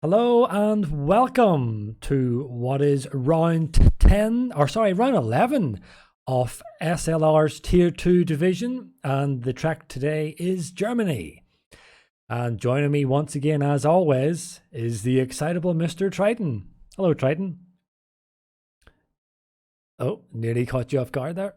Hello and welcome to what is round 10, or sorry, round 11 of SLR's Tier 2 division, and the track today is Germany. And joining me once again, as always, is the excitable Mr. Triton. Hello, Triton. Oh, nearly caught you off guard there.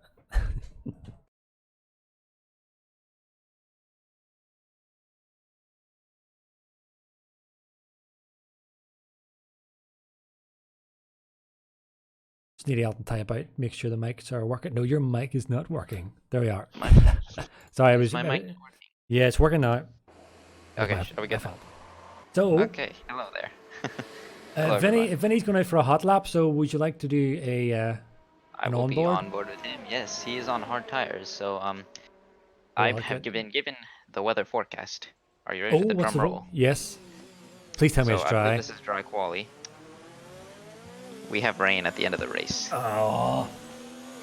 Just need to help and tie about, make sure the mics are working. No, your mic is not working. There we are. Sorry, I was. My mic working? Yeah, it's working now. Okay, shall we get that? So, Okay, hello there. Hello, Vinny's going out for a hot lap, so would you like to do I an will be onboard? on board with him. Yes, he is on hard tires, so Oh, I I'll have get. been given the weather forecast. Are you ready Oh, for the what's drum the roll? Yes. Please tell me So it's I believe dry. this is dry quali. We have rain at the end of the race. Oh.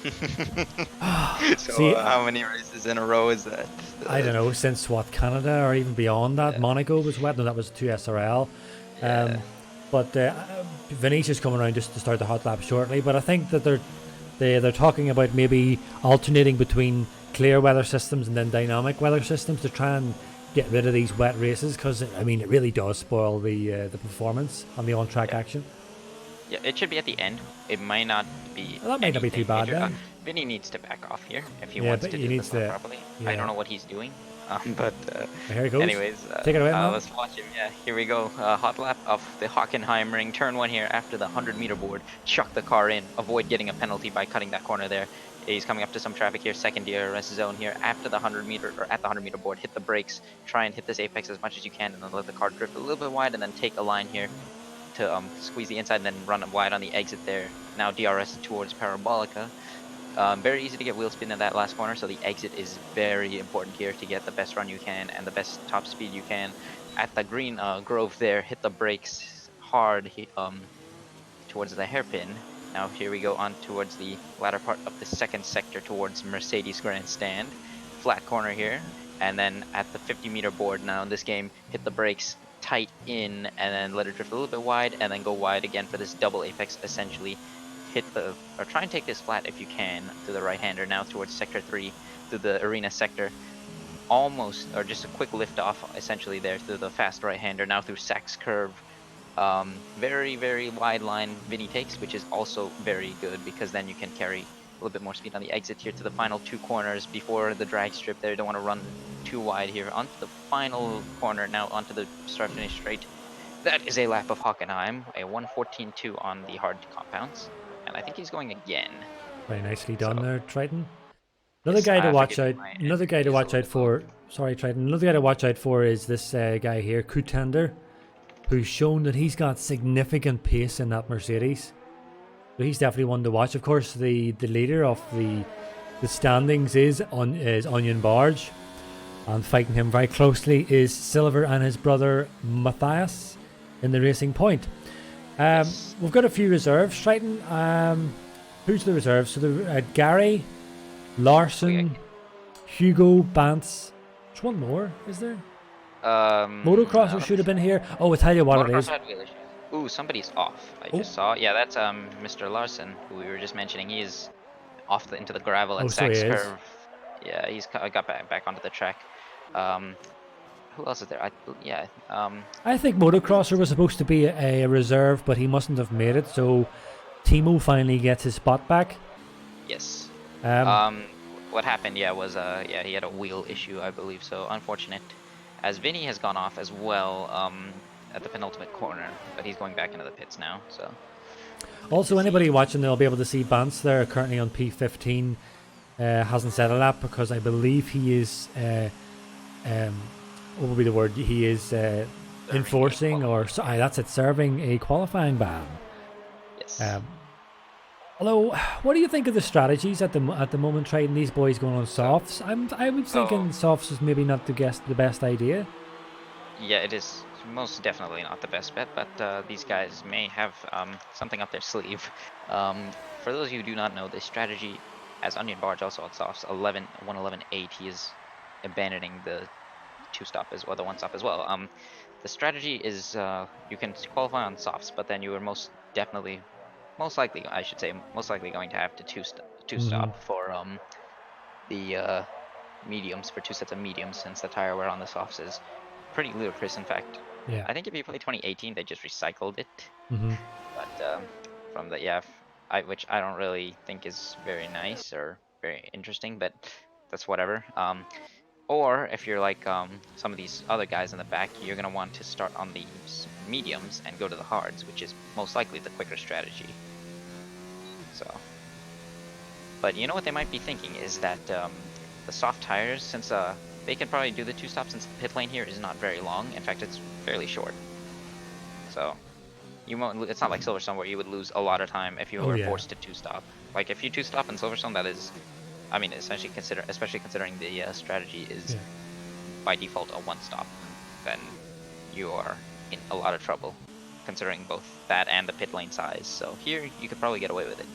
So See, how many races in a row is that? I don't know, since what, Canada or even beyond that? Yeah. Monaco was wet, no, that was 2 SRL. Yeah. But Vinny's just coming around just to start the hot lap shortly. But I think that they're talking about maybe alternating between clear weather systems and then dynamic weather systems to try and get rid of these wet races, because I mean it really does spoil the performance on the on-track action. Yeah, it should be at the end. It might not be Well, that might not be too anything bad major. then. Vinny needs to back off here if he Yeah, wants but to he do needs this lap to. properly. I Yeah. don't know what he's doing, but Here he goes. anyways, Take it away, man. let's watch him. Yeah, here we go. Hot lap of the Hockenheim ring. Turn one here after the 100-meter board. Chuck the car in. Avoid getting a penalty by cutting that corner there. He's coming up to some traffic here. Second DRS zone here after the 100-meter or at the 100-meter board. Hit the brakes. Try and hit this apex as much as you can, and then let the car drift a little bit wide, and then take a line here to squeeze the inside and then run it wide on the exit there. Now DRS towards Parabolica. Very easy to get wheel spin in that last corner, so the exit is very important here to get the best run you can and the best top speed you can. At the green grove there, hit the brakes hard towards the hairpin. Now here we go on towards the latter part of the second sector towards Mercedes Grandstand. Flat corner here, and then at the 50-meter board now in this game, hit the brakes tight in and then let it drift a little bit wide and then go wide again for this double apex. Essentially try and take this flat if you can to the right hander now towards sector 3 through the arena sector, almost, or just a quick lift off essentially there through the fast right hander now through Sachs curve. Very wide line Vinny takes, which is also very good because then you can carry a little bit more speed on the exit here to the final two corners before the drag strip there. Don't want to run too wide here onto the final corner, now onto the start finish straight. That is a lap of Hockenheim, a 1:14.2 on the hard compounds, and I think he's going again. Very nicely done there, Triton. Another Yes, guy to watch forgive me, out. my Another guy energy to is a watch little out bit low. for. Sorry, Triton. Another guy to watch out for is this guy here, Kutender, who's shown that he's got significant pace in that Mercedes. So he's definitely one to watch. Of course, the leader of the standings is Onion Barge, and fighting him very closely is Silver and his brother Matthias in the Racing Point. Yes. We've got a few reserves, Triton. Who's the reserves? So the Gary, Larson, Hugo, Bance. There's one more, is there? Motocrosser should have been here. Oh, I tell you what it is. Had wheel issues. Ooh, somebody's off. I just saw. Yeah, that's Mr. Larson, who we were just mentioning. He's off into the gravel at So he Sachs is. curve. Yeah, he's got back onto the track. Who else is there? I think Motocrosser was supposed to be a reserve, but he mustn't have made it. So Thimo finally gets his spot back. Yes. Um, What happened? Yeah, was he had a wheel issue, I believe. So unfortunate. As Vinny has gone off as well at the penultimate corner, but he's going back into the pits now. So. Also, anybody watching, they'll be able to see Bance there currently on P15. Hasn't set a lap because I believe he is. What would be the word? He is enforcing, or sorry, that's it, serving a qualifying ban. Yes. Although, what do you think of the strategies at the moment? Trading these boys going on softs. I was thinking softs is maybe not the best idea. Yeah, it is most definitely not the best bet, but these guys may have something up their sleeve. For those of you who do not know, this strategy, as Onion Barge also on softs 111.8, he is abandoning the two stop as well, the one stop as well. the strategy is you can qualify on softs, but then you are most likely, I should say, most likely going to have to two stop for the mediums, for 2 sets of mediums, since the tire wear on the softs is pretty ludicrous. In fact, Yeah. I think if you play 2018, they just recycled it. Mm-hmm. But from the which I don't really think is very nice or very interesting, but that's whatever. Or if you're like some of these other guys in the back, you're gonna want to start on the mediums and go to the hards, which is most likely the quicker strategy. So, but you know what they might be thinking is that the soft tires, since they can probably do the 2-stop, since the pit lane here is not very long. In fact, it's fairly short. So you won't. It's not like Silverstone where you would lose a lot of time if you were forced to 2-stop. Like if you 2-stop in Silverstone, that is, I mean, essentially especially considering the strategy is by default a 1-stop, then you are in a lot of trouble, considering both that and the pit lane size. So here you could probably get away with it.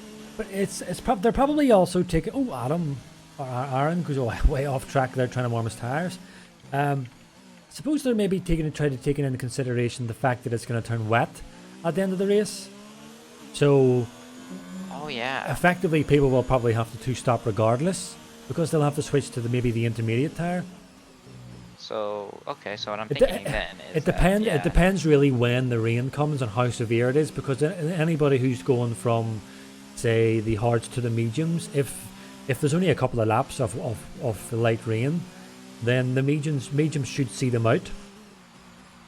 But they're probably also taking. Oh, Adam, or Aaron goes way off track. They're trying to warm his tires. Suppose they're maybe taking into consideration the fact that it's going to turn wet at the end of the race. So, oh yeah, effectively people will probably have to 2-stop regardless, because they'll have to switch to maybe the intermediate tire. So okay, so what I'm thinking then is it depends really when the rain comes and how severe it is, because anybody who's going from, say, the hards to the mediums, if there's only a couple of laps of light rain, then the mediums should see them out.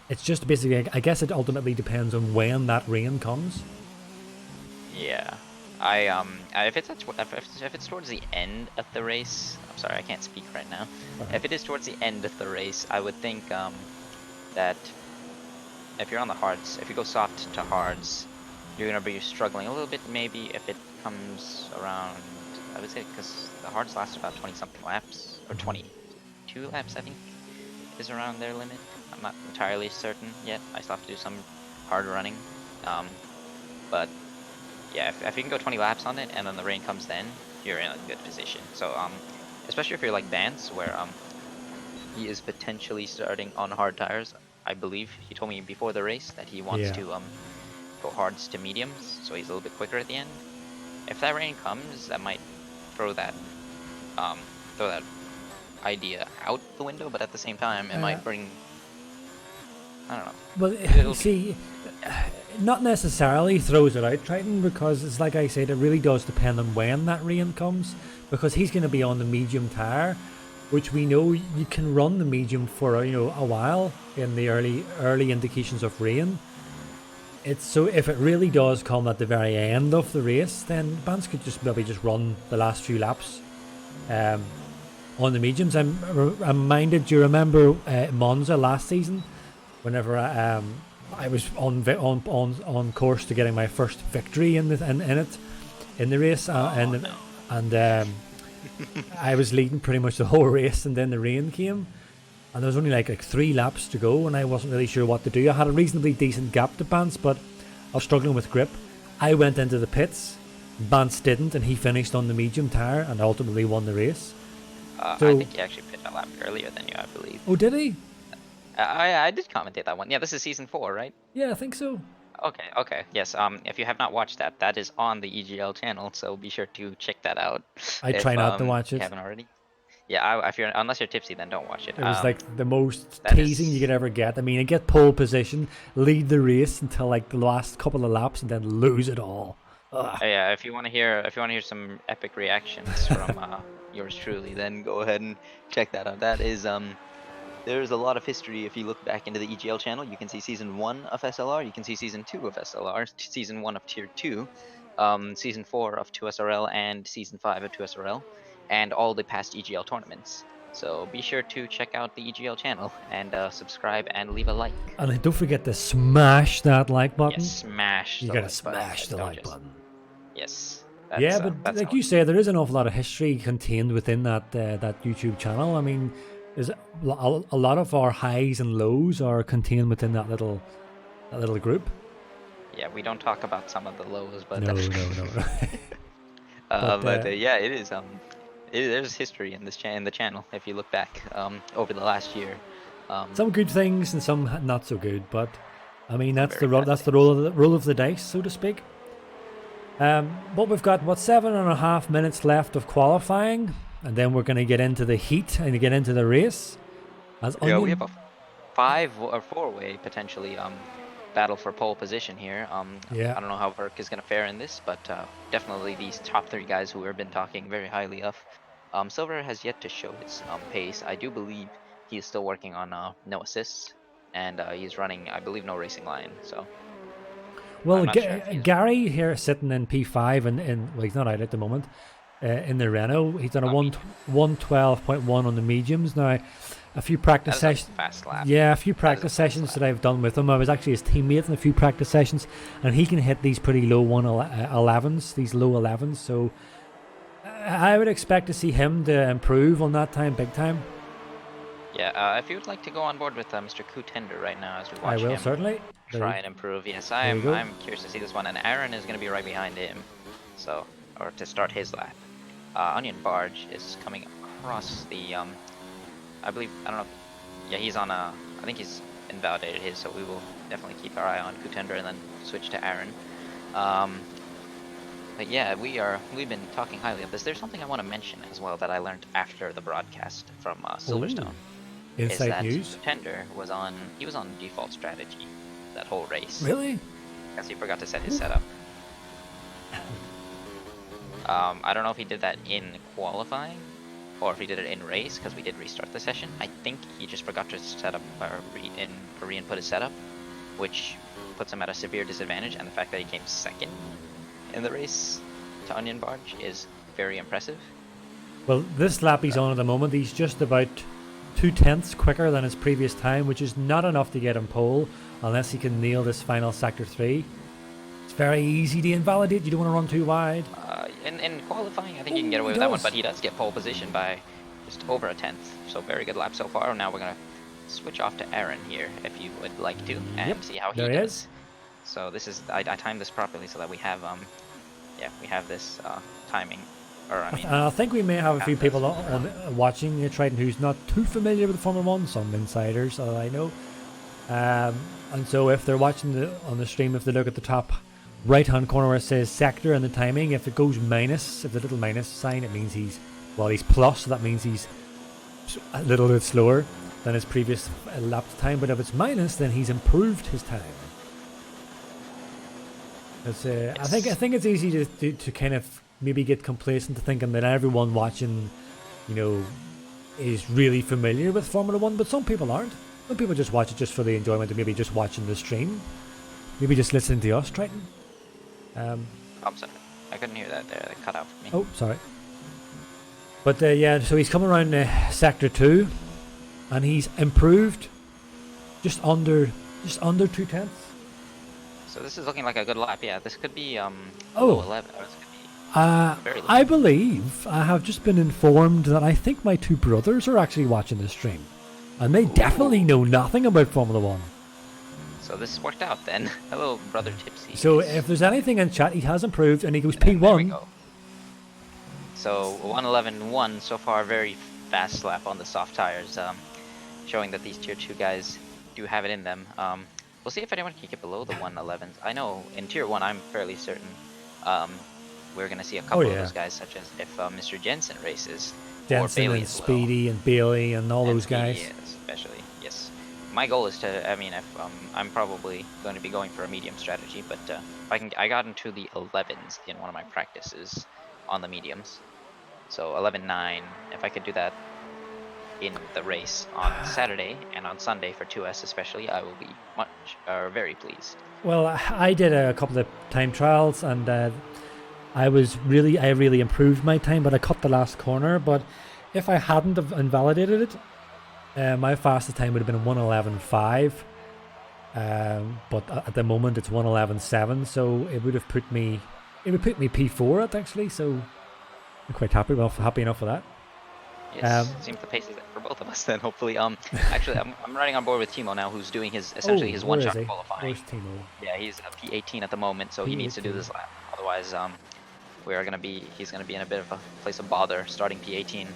It's just basically, I guess it ultimately depends on when that rain comes. Yeah, if it's towards the end of the race, I'm sorry, I can't speak right now. If it is towards the end of the race, I would think that if you're on the hards, if you go soft to hards, you're gonna be struggling a little bit. Maybe if it comes around, I would say, because the hards last about 20-something laps, or 22 laps, I think, is around their limit. I'm not entirely certain yet. I still have to do some hard running, but yeah, if you can go 20 laps on it and then the rain comes, then you're in a good position. So especially if you're like Dance, where he is potentially starting on hard tires. I believe he told me before the race that he wants to go hards to mediums, so he's a little bit quicker at the end. If that rain comes, that might throw that idea out the window, but at the same time it might bring, I don't know. Well, see, not necessarily throws it out, Triton, because it's like I said, it really does depend on when that rain comes, because he's going to be on the medium tire, which we know you can run the medium for a while in the early indications of rain. So if it really does come at the very end of the race, then bands could maybe just run the last few laps on the mediums. I'm reminded, do you remember Monza last season, whenever I was on course to getting my first victory in the race, and I was leading pretty much the whole race, and then the rain came, and there was only like 3 laps to go, and I wasn't really sure what to do. I had a reasonably decent gap to Bance, but I was struggling with grip. I went into the pits, Bance didn't, and he finished on the medium tire and ultimately won the race. So, I think he actually pit a lap earlier than you, I believe. Oh, did he? I did commentate that one. Yeah, this is season 4, right? Yeah, I think so. Okay, yes. If you have not watched that, that is on the EGL channel, so be sure to check that out. I try not to watch it. If you haven't already. Yeah, unless you're tipsy, then don't watch it. It was like the most teasing you could ever get. I mean, you get pole position, lead the race until like the last couple of laps, and then lose it all. Yeah, if you want to hear some epic reactions from yours truly, then go ahead and check that out. That is there's a lot of history. If you look back into the EGL channel, you can see season 1 of SLR, you can see season 2 of SLR, season 1 of tier 2, season 4 of 2SRL, and season 5 of 2SRL, and all the past EGL tournaments. So be sure to check out the EGL channel and subscribe and leave a like. And don't forget to smash that like button. Yes, smash. You gotta smash the like button. Yes. But like you say, there is an awful lot of history contained within that YouTube channel. I mean, there's a lot of our highs and lows are contained within that little group. Yeah, we don't talk about some of the lows, but no. Yeah, it is. There's history in the channel if you look back over the last year. Some good things and some not so good, but I mean that's Very bad that's the things. roll of the dice, so to speak. But we've got 7.5 minutes left of qualifying, and then we're going to get into the heat and get into the race. As Yeah, we Onion, have a 5 or 4-way potentially battle for pole position here. yeah. I don't know how Verk is going to fare in this, but definitely these top 3 guys who we've been talking very highly of. Silver has yet to show his pace. I do believe he is still working on no assists, and he's running, I believe, no racing line. So Well, I'm not sure if he's Gary here sitting in P5 and well, he's not out at the moment. In the Renault, he's done a not 112.1 on the mediums now. A few practice that is sessions. a fast lap. Yeah, a few That is a practice fast sessions lap. that I've done with him. I was actually his teammate in a few practice sessions, and he can hit these pretty low 11s, these low 11s. So I would expect to see him to improve on that time, big time. Yeah, if you would like to go on board with Mr. Contender right now as we I watch will him certainly. try and improve. Yes, there you go. I'm curious to see this one, and Aaron is going to be right behind him, so or to start his lap. Onion Barge is coming across the I believe, I don't know. Yeah, he's on I think he's invalidated his, so we will definitely keep our eye on Contender and then switch to Aaron. But yeah, we've been talking highly of this. There's something I want to mention as well that I learned after the broadcast from Silverstone. Is Inside that news. Contender was on default strategy that whole race. Really? Because he forgot to set his setup. I don't know if he did that in qualifying or if he did it in race, because we did restart the session. I think he just forgot to set up or re-input his setup, which puts him at a severe disadvantage, and the fact that he came second in the race to Onion Barge is very impressive. Well, this lap he's on at the moment, he's just about 0.2 quicker than his previous time, which is not enough to get him pole unless he can nail this final sector 3. It's very easy to invalidate. You don't want to run too wide. In qualifying, I think you can get away with that one, but he does get pole position by just over 1/10. So very good lap so far. Now we're going to switch off to Aaron here, if you would like to, and see how he there he does. is. So this is, I timed this properly so that we have, we have this timing. Or I mean, And I think we may have a few people watching Triton who's not too familiar with Formula 1, some insiders that I know. And so if they're watching on the stream, if they look at the top right-hand corner where it says sector and the timing, if it goes minus, if the little minus sign, it means he's plus, so that means he's a little bit slower than his previous lap time. But if it's minus, then he's improved his time. It's, I think it's easy to kind of maybe get complacent to thinking that everyone watching, is really familiar with Formula 1, but some people aren't. Some people just watch it just for the enjoyment of maybe just watching the stream. Maybe just listening to us, Triton. I'm sorry. I couldn't hear that there. That cut out for me. Oh, sorry. But so he's coming around sector 2, and he's improved just under 0.2. So this is looking like a good lap. Yeah, this could be low 11. Or this could be very low. I believe I have just been informed that I think my two brothers are actually watching the stream, and they definitely know nothing about Formula 1. So this worked out then. Hello, brother Tipsy. So if there's anything in chat, he has improved, and he goes There we P1. go. So 1:11.1 so far, very fast lap on the soft tires, showing that these tier 2 guys do have it in them. We'll see if anyone can get below the 1:11s. I know in tier 1, I'm fairly certain we're going to see a couple of those guys, such as if Mr. Jensen races, Jensen or Bailey and as well. Speedy and Bailey and all those guys. Yeah, especially, yes. My goal is to, if I'm probably going to be going for a medium strategy, but if I got into the 11s in one of my practices on the mediums. So 11.9, if I could do that in the race on Saturday and on Sunday for 2S especially, I will be very pleased. Well, I did a couple of time trials, and I really improved my time, but I cut the last corner. But if I hadn't have invalidated it, my fastest time would have been 1:11.5. But at the moment it's 1:11.7, so it would put me P4 at actually. So I'm quite happy enough with that. Yes, seems the pace is there for both of us then, hopefully. Actually, I'm riding on board with Thimo now, who's doing his one-shot qualifying. Where's Thimo? Yeah, he's a P18 at the moment, so he needs to do this lap. Otherwise, he's gonna be in a bit of a place of bother starting P18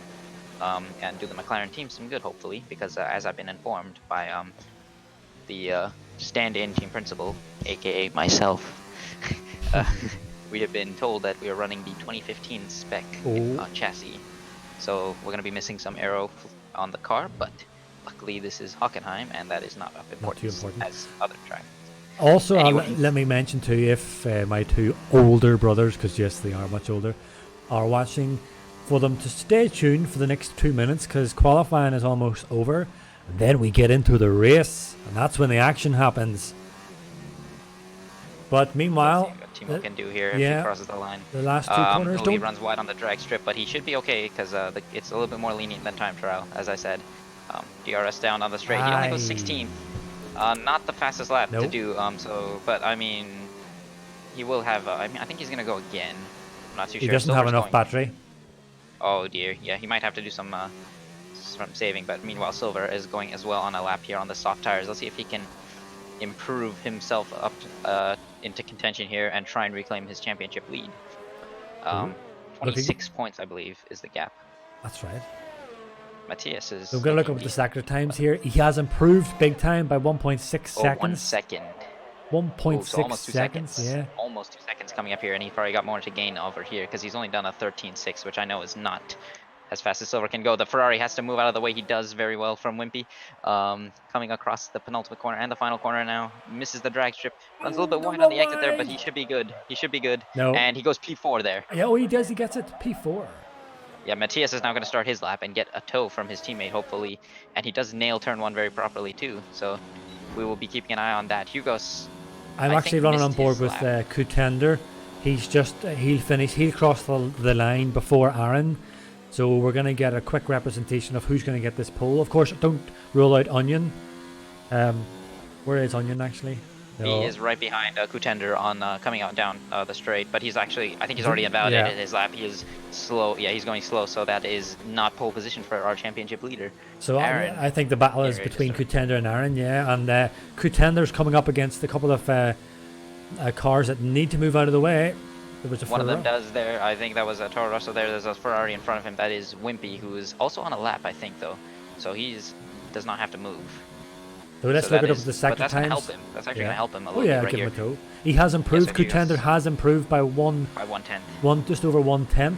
and do the McLaren team some good, hopefully, because as I've been informed by the stand-in team principal, aka myself, we have been told that we are running the 2015 spec chassis. So we're going to be missing some aero on the car, but luckily this is Hockenheim, and that is not of importance as other tracks. Also, let me mention too, if my two older brothers, because yes, they are much older, are watching, for them to stay tuned for the next 2 minutes, because qualifying is almost over. And then we get into the race, and that's when the action happens. But meanwhile, let's see what Thimo can do here if he crosses the line. The last two corners he runs wide on the drag strip, but he should be okay because it's a little bit more lenient than time trial, as I said. DRS down on the straight. He only goes 16th. Not the fastest lap to do. But I mean, he will have. I think he's gonna go again. I'm not too sure. He doesn't have enough battery. Oh dear. Yeah, he might have to do some saving. But meanwhile, Silver is going as well on a lap here on the soft tires. Let's see if he can improve himself up into contention here and try and reclaim his championship lead. 26 points, I believe, is the gap. That's right. Matthias is... So we're going to look up the sector times here. He has improved big time by 1.6 seconds. 1 second. 1.6 seconds, yeah. Almost 2 seconds coming up here, and he probably got more to gain over here because he's only done a 13.6, which I know is not as fast as Silver can go. The Ferrari has to move out of the way. He does very well from Wimpy. Coming across the penultimate corner and the final corner now. Misses the drag strip. Runs a little bit wide on the exit there, but he should be good. He should be good. No. And he goes P4 there. Yeah, oh, he does. He gets it. P4. Yeah, Matthias is now going to start his lap and get a tow from his teammate, hopefully. And he does nail turn 1 very properly, too. So we will be keeping an eye on that. Hugo's... I'm actually running on board with Contender. He's just... He'll cross the line before Aaron. So we're going to get a quick representation of who's going to get this pole. Of course, don't rule out Onion. Where is Onion, actually? No. He is right behind Contender on coming out down the straight, but he's actually, I think he's already invalidated his lap. He is slow. Yeah, he's going slow, so that is not pole position for our championship leader. So Aaron, I think the battle is between Contender and Aaron, yeah. And Contender's coming up against a couple of cars that need to move out of the way. There was one of them does there. I think that was a Toro Rosso there. There's a Ferrari in front of him. That is Wimpy, who is also on a lap, I think, though. So he does not have to move. So let's look at the second times. That's going to help him. That's actually going to help him a little bit right give here. him a toe. He has improved. Contender has improved by 1/10. Just over 1/10,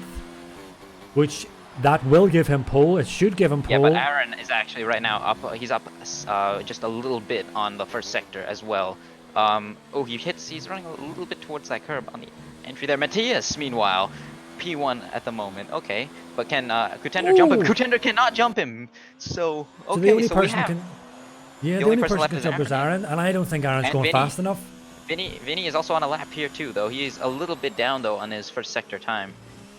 which that will give him pole. It should give him pole. Yeah, but Aaron is actually right now up. He's up just a little bit on the first sector as well. He's running a little bit towards that curb on the entry there. Matthias, meanwhile, P1 at the moment. Okay, but can Contender jump him? Contender cannot jump him. So okay, the only so person we have. The only person who can jump is Aaron, and I don't think Aaron's going fast enough. Vinny is also on a lap here too, though. He's a little bit down though on his first sector time,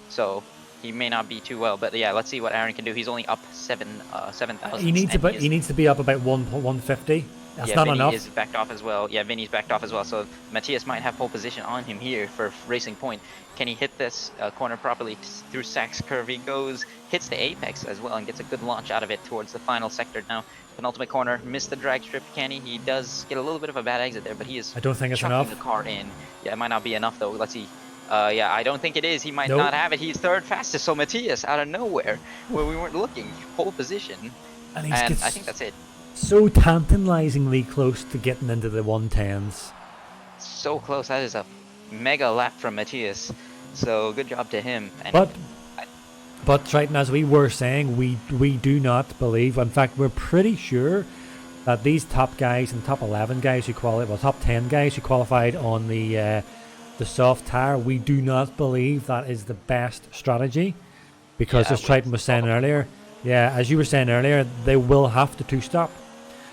so he may not be too well. But yeah, let's see what Aaron can do. He's only up 7,000. He needs to be up about 150. That's not Vinny enough. Is backed off as well. Yeah, Vinny's backed off as well. So Matthias might have pole position on him here for Racing Point. Can he hit this corner properly through Sachs curve? He goes, hits the apex as well, and gets a good launch out of it towards the final sector now. Penultimate corner, missed the drag strip, can he? He does get a little bit of a bad exit there, but he is I don't think it's chucking enough. the car in. Yeah, it might not be enough though. Let's see. Yeah, I don't think it is. He might not have it. He's third fastest. So Matthias, out of nowhere, where we weren't looking, pole position. And I think that's it. So tantalizingly close to getting into the 110s. So close. That is a mega lap from Matthias. So good job to him. And but Triton, as we were saying, we do not believe. In fact, we're pretty sure that these top guys and top 11 guys who top 10 guys who qualified on the soft tire, we do not believe that is the best strategy, because as Triton was saying earlier, as you were saying earlier, they will have to two-stop.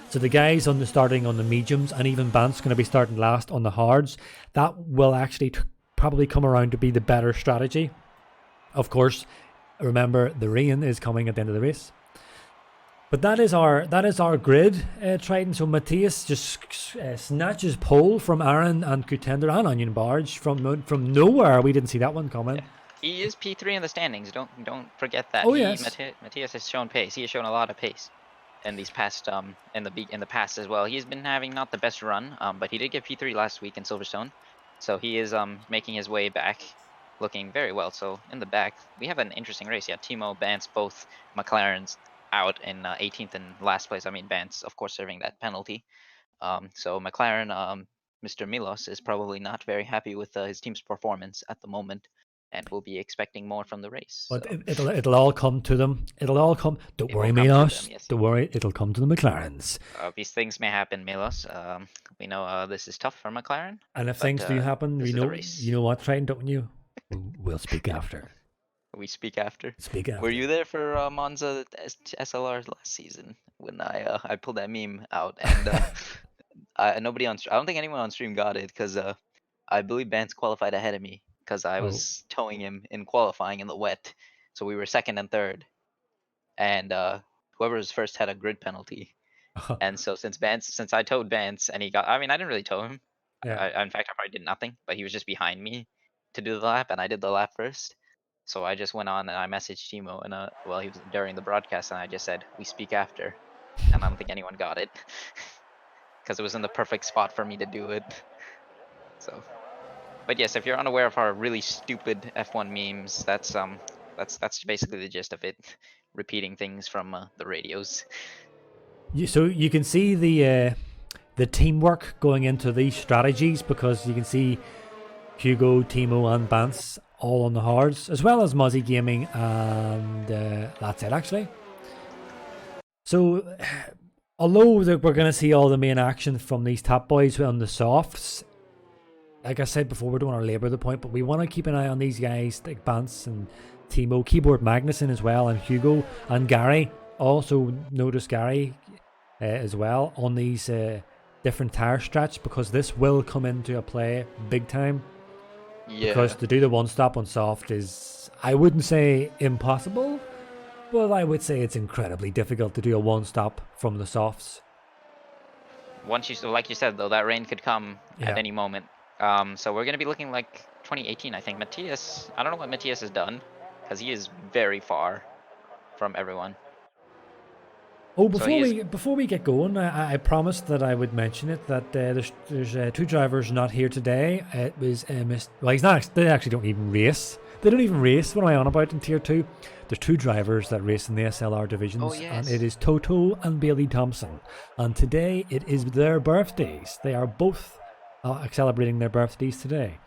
So the guys starting on the mediums, and even Bant's going to be starting last on the hards, that will actually probably come around to be the better strategy. Of course, remember the rain is coming at the end of the race. But that is our grid, Triton. So Matthias just snatches pole from Aaron and Contender and Onion Barge from nowhere. We didn't see that one coming. Yeah. He is P3 in the standings. Don't forget that. Oh yes. Matthias has shown pace. He has shown a lot of pace in these past in the past as well. He's been having not the best run, but he did get P3 last week in Silverstone, so he is making his way back. looking very well. So in the back, we have an interesting race. Yeah, Thimo, Bance, both McLarens out in 18th and last place. I mean, Bance, of course, serving that penalty. So McLaren, Mr. Milos is probably not very happy with his team's performance at the moment, and will be expecting more from the race. But So it'll all come to them. It'll all come. Don't it worry, will come to them, Milos. yes. Don't worry. It'll come to the McLarens. These things may happen, Milos. We know this is tough for McLaren. And if but, things do happen, this you is the know, race. you know what, Triton, don't you? We'll speak after. We speak after. Speak after. Were you there for Monza SLR last season when I pulled that meme out and nobody on I don't think anyone on stream got it because I believe Bance qualified ahead of me because I was towing him in qualifying in the wet, so we were second and third, and whoever was first had a grid penalty. And so since I towed Bance and he got, I mean, I didn't really tow him. Yeah. In fact, I probably did nothing, but he was just behind me to do the lap, and I did the lap first. So I just went on and I messaged Timo, and well, he was during the broadcast, and I just said, "We speak after," and I don't think anyone got it because it was in the perfect spot for me to do it. So, but yes, if you're unaware of our really stupid F1 memes, that's basically the gist of it, repeating things from the radios. So you can see the teamwork going into these strategies, because you can see Hugo, Thimo, and Bance all on the hards, as well as Muzzy Gaming, and that's it actually. So although we're going to see all the main action from these top boys on the softs, like I said before, we don't want to labour the point, but we want to keep an eye on these guys like Bance and Thimo, Keyboard Magnussen as well, and Hugo and Gary. Also notice Gary as well on these different tire strats, because this will come into a play big time. Yeah. Because to do the one stop on soft is, I wouldn't say impossible, but I would say it's incredibly difficult to do a one stop from the softs. Once like you said though, that rain could come at any moment. So we're going to be looking like 2018, I think. Matthias, I don't know what Matthias has done, because he is very far from everyone. Oh, before we get going, I promised that I would mention it, that there's two drivers not here today. It was well, he's not. They actually don't even race. They don't even race. What am I on about in Tier 2? There's two drivers that race in the SLR divisions, Oh, yes. and it is Toto and Bailey Thompson. And today it is their birthdays. They are both celebrating their birthdays today.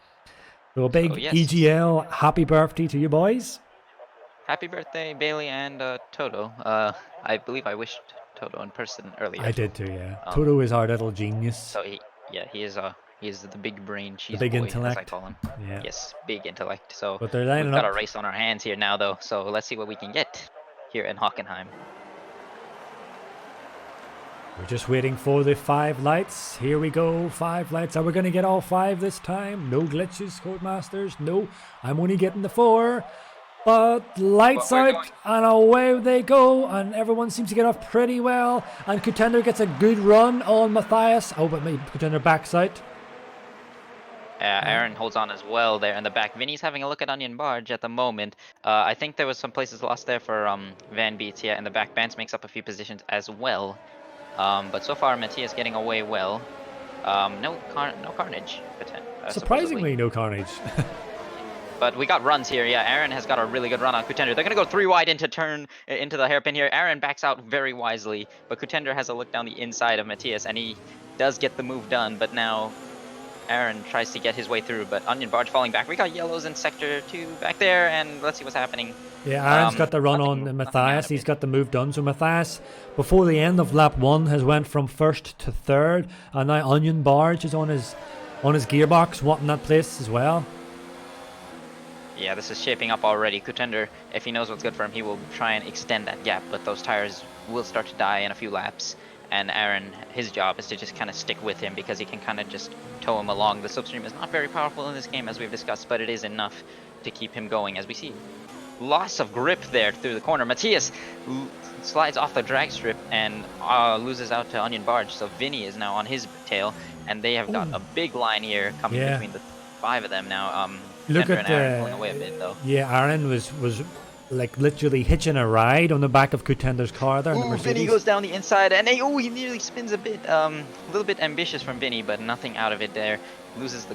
So a big EGL happy birthday to you boys. Happy birthday, Bailey and Toto. I believe I wished Toto in person earlier. I did too, yeah. Toto is our little genius. So he is the big brain cheese the big boy, intellect, as I call him. Yeah. Yes, big intellect. So but they're we've got a race on our hands here now, though. So let's see what we can get here in Hockenheim. We're just waiting for the 5 lights. Here we go, 5 lights. Are we going to get all 5 this time? No glitches, Codemasters. No, I'm only getting the 4. But lights out, and away they go, and everyone seems to get off pretty well. And Contender gets a good run on Matthias. Oh, but maybe Contender backs out. Aaron holds on as well there in the back. Vinny's having a look at Onion Barge at the moment. I think there was some places lost there for Van Beets. Yeah, in the back. Bance makes up a few positions as well. But so far, Matthias getting away well. No carnage. Surprisingly, no carnage. But we got runs here. Yeah, Aaron has got a really good run on Contender. They're going to go 3 wide into the hairpin here. Aaron backs out very wisely, but Contender has a look down the inside of Matthias, and he does get the move done. But now Aaron tries to get his way through, but Onion Barge falling back. We got yellows in Sector 2 back there, and let's see what's happening. Yeah, Aaron's got the run on Matthias. He's got the move done. So Matthias, before the end of lap 1, has went from 1st to 3rd, and now Onion Barge is on his gearbox, wanting that place as well. Yeah, this is shaping up already. Contender, if he knows what's good for him, he will try and extend that gap, but those tires will start to die in a few laps. And Aaron, his job is to just kind of stick with him, because he can kind of just tow him along. The slipstream is not very powerful in this game, as we've discussed, but it is enough to keep him going, as we see. Loss of grip there through the corner. Matthias slides off the drag strip and loses out to Onion Barge. So Vinny is now on his tail, and they have got a big line here coming between the 5 of them now. Look at Aaron pulling away a bit, though. Yeah, Aaron was like literally hitching a ride on the back of Contender's car there. Ooh, Vinny goes down the inside, and he nearly spins a bit. A little bit ambitious from Vinny, but nothing out of it there. Loses the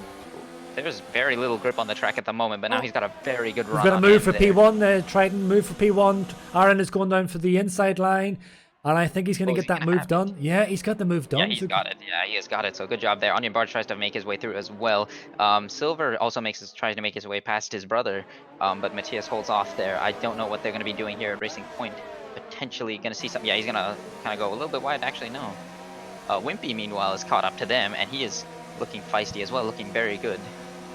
there's very little grip on the track at the moment, but now he's got a very good We've run got a on move him for there. P1. Triton move for P1. Aaron is going down for the inside line. And I think he's going to Oh, is get he that gonna move have done. it? Yeah, he's got the move Yeah, done. he's So got it. Yeah, he has got it. So good job there. Onion Barge tries to make his way through as well. Silver also tries to make his way past his brother, but Matthias holds off there. I don't know what they're going to be doing here at Racing Point. Potentially going to see something. Yeah, he's going to kind of go a little bit wide. Actually, no. Wimpy, meanwhile, is caught up to them, and he is looking feisty as well, looking very good.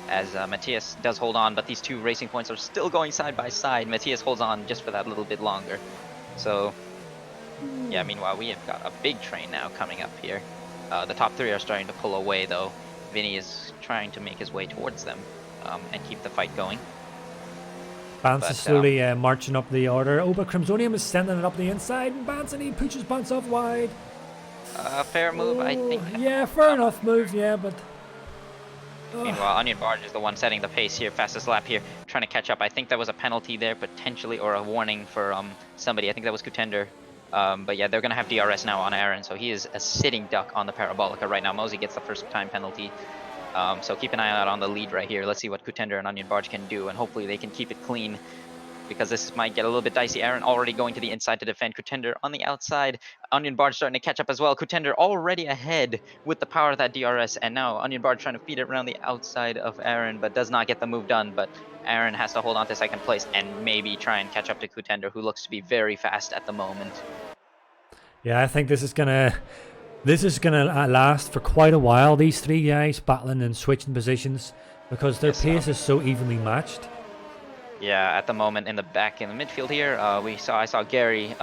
As Matthias does hold on, but these two Racing Points are still going side by side. Matthias holds on just for that little bit longer. So yeah, meanwhile, we have got a big train now coming up here. The top three are starting to pull away, though. Vinny is trying to make his way towards them and keep the fight going. Bance is slowly marching up the order. Oh, but Crimsonium is sending it up the inside, and Bance, and he pushes Bance off wide. Fair move, I think. Yeah, fair enough move, yeah, but... Meanwhile, Onion Barge is the one setting the pace here, fastest lap here, trying to catch up. I think there was a penalty there, potentially, or a warning for somebody. I think that was Contender. But yeah, they're going to have DRS now on Aaron, so he is a sitting duck on the Parabolica right now. Mosey gets the first time penalty. So keep an eye out on the lead right here. Let's see what Contender and Onion Barge can do, and hopefully they can keep it clean, because this might get a little bit dicey. Aaron already going to the inside to defend Contender on the outside. Onion Barge starting to catch up as well. Contender already ahead with the power of that DRS, and now Onion Barge trying to feed it around the outside of Aaron, but does not get the move done. But Aaron has to hold on to second place and maybe try and catch up to Contender, who looks to be very fast at the moment. Yeah, I think this is gonna last for quite a while. These three guys battling and switching positions because their pace is so evenly matched. Yeah, at the moment in the midfield here, I saw Gary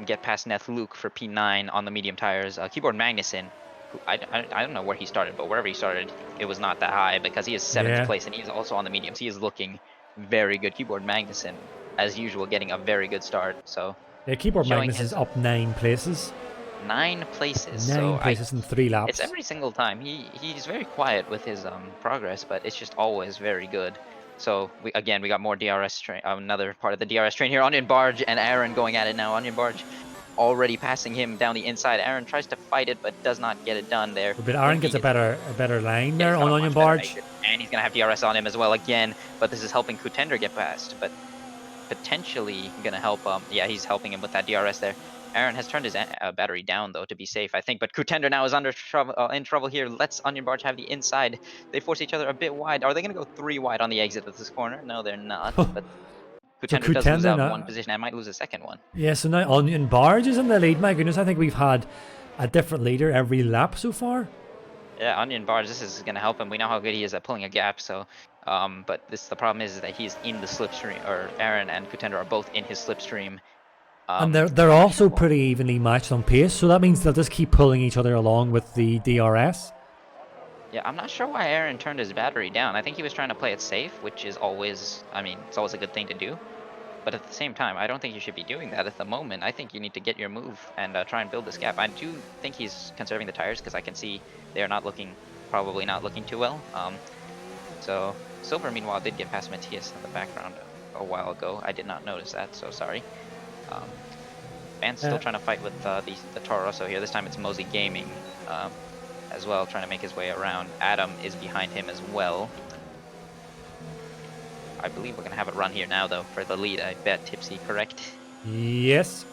get past Neth Luke for P9 on the medium tires. Keyboard Magnuson, who I don't know where he started, but wherever he started, it was not that high because he is 7th place and he is also on the mediums. He is looking very good. Keyboard Magnuson, as usual, getting a very good start. So yeah, Keyboard Magnus is up 9 places. 9 places. 9 places in 3 laps. It's every single time. He's very quiet with his progress, but it's just always very good. So we got more DRS train, another part of the DRS train here. Onion Barge and Aaron going at it now. Onion Barge already passing him down the inside. Aaron tries to fight it, but does not get it done there. But Aaron gets a better line there on Onion Barge. And he's gonna have DRS on him as well again. But this is helping Contender get past, but potentially gonna help. Yeah, he's helping him with that DRS there. Aaron has turned his battery down, though, to be safe, I think. But Contender now is in trouble here. Lets Onion Barge have the inside. They force each other a bit wide. Are they going to go 3 wide on the exit of this corner? No, they're not. But Contender does lose out one position and might lose a second one. Yeah, so now Onion Barge is in the lead. My goodness, I think we've had a different leader every lap so far. Yeah, Onion Barge, this is going to help him. We know how good he is at pulling a gap, so... but the problem is that he's in the slipstream, or Aaron and Contender are both in his slipstream. And they're also pretty evenly matched on pace, so that means they'll just keep pulling each other along with the DRS. Yeah, I'm not sure why Aaron turned his battery down. I think he was trying to play it safe, which is always, it's always a good thing to do. But at the same time, I don't think you should be doing that at the moment. I think you need to get your move and try and build this gap. I do think he's conserving the tires because I can see they are probably not looking too well. So Silver, meanwhile, did get past Matthias in the background a while ago. I did not notice that, so sorry. Van's still trying to fight with the Toro Rosso here. This time it's Mosey Gaming as well, trying to make his way around. Adam is behind him as well. I believe we're going to have a run here now, though, for the lead. I bet, Tipsy, correct? Yes.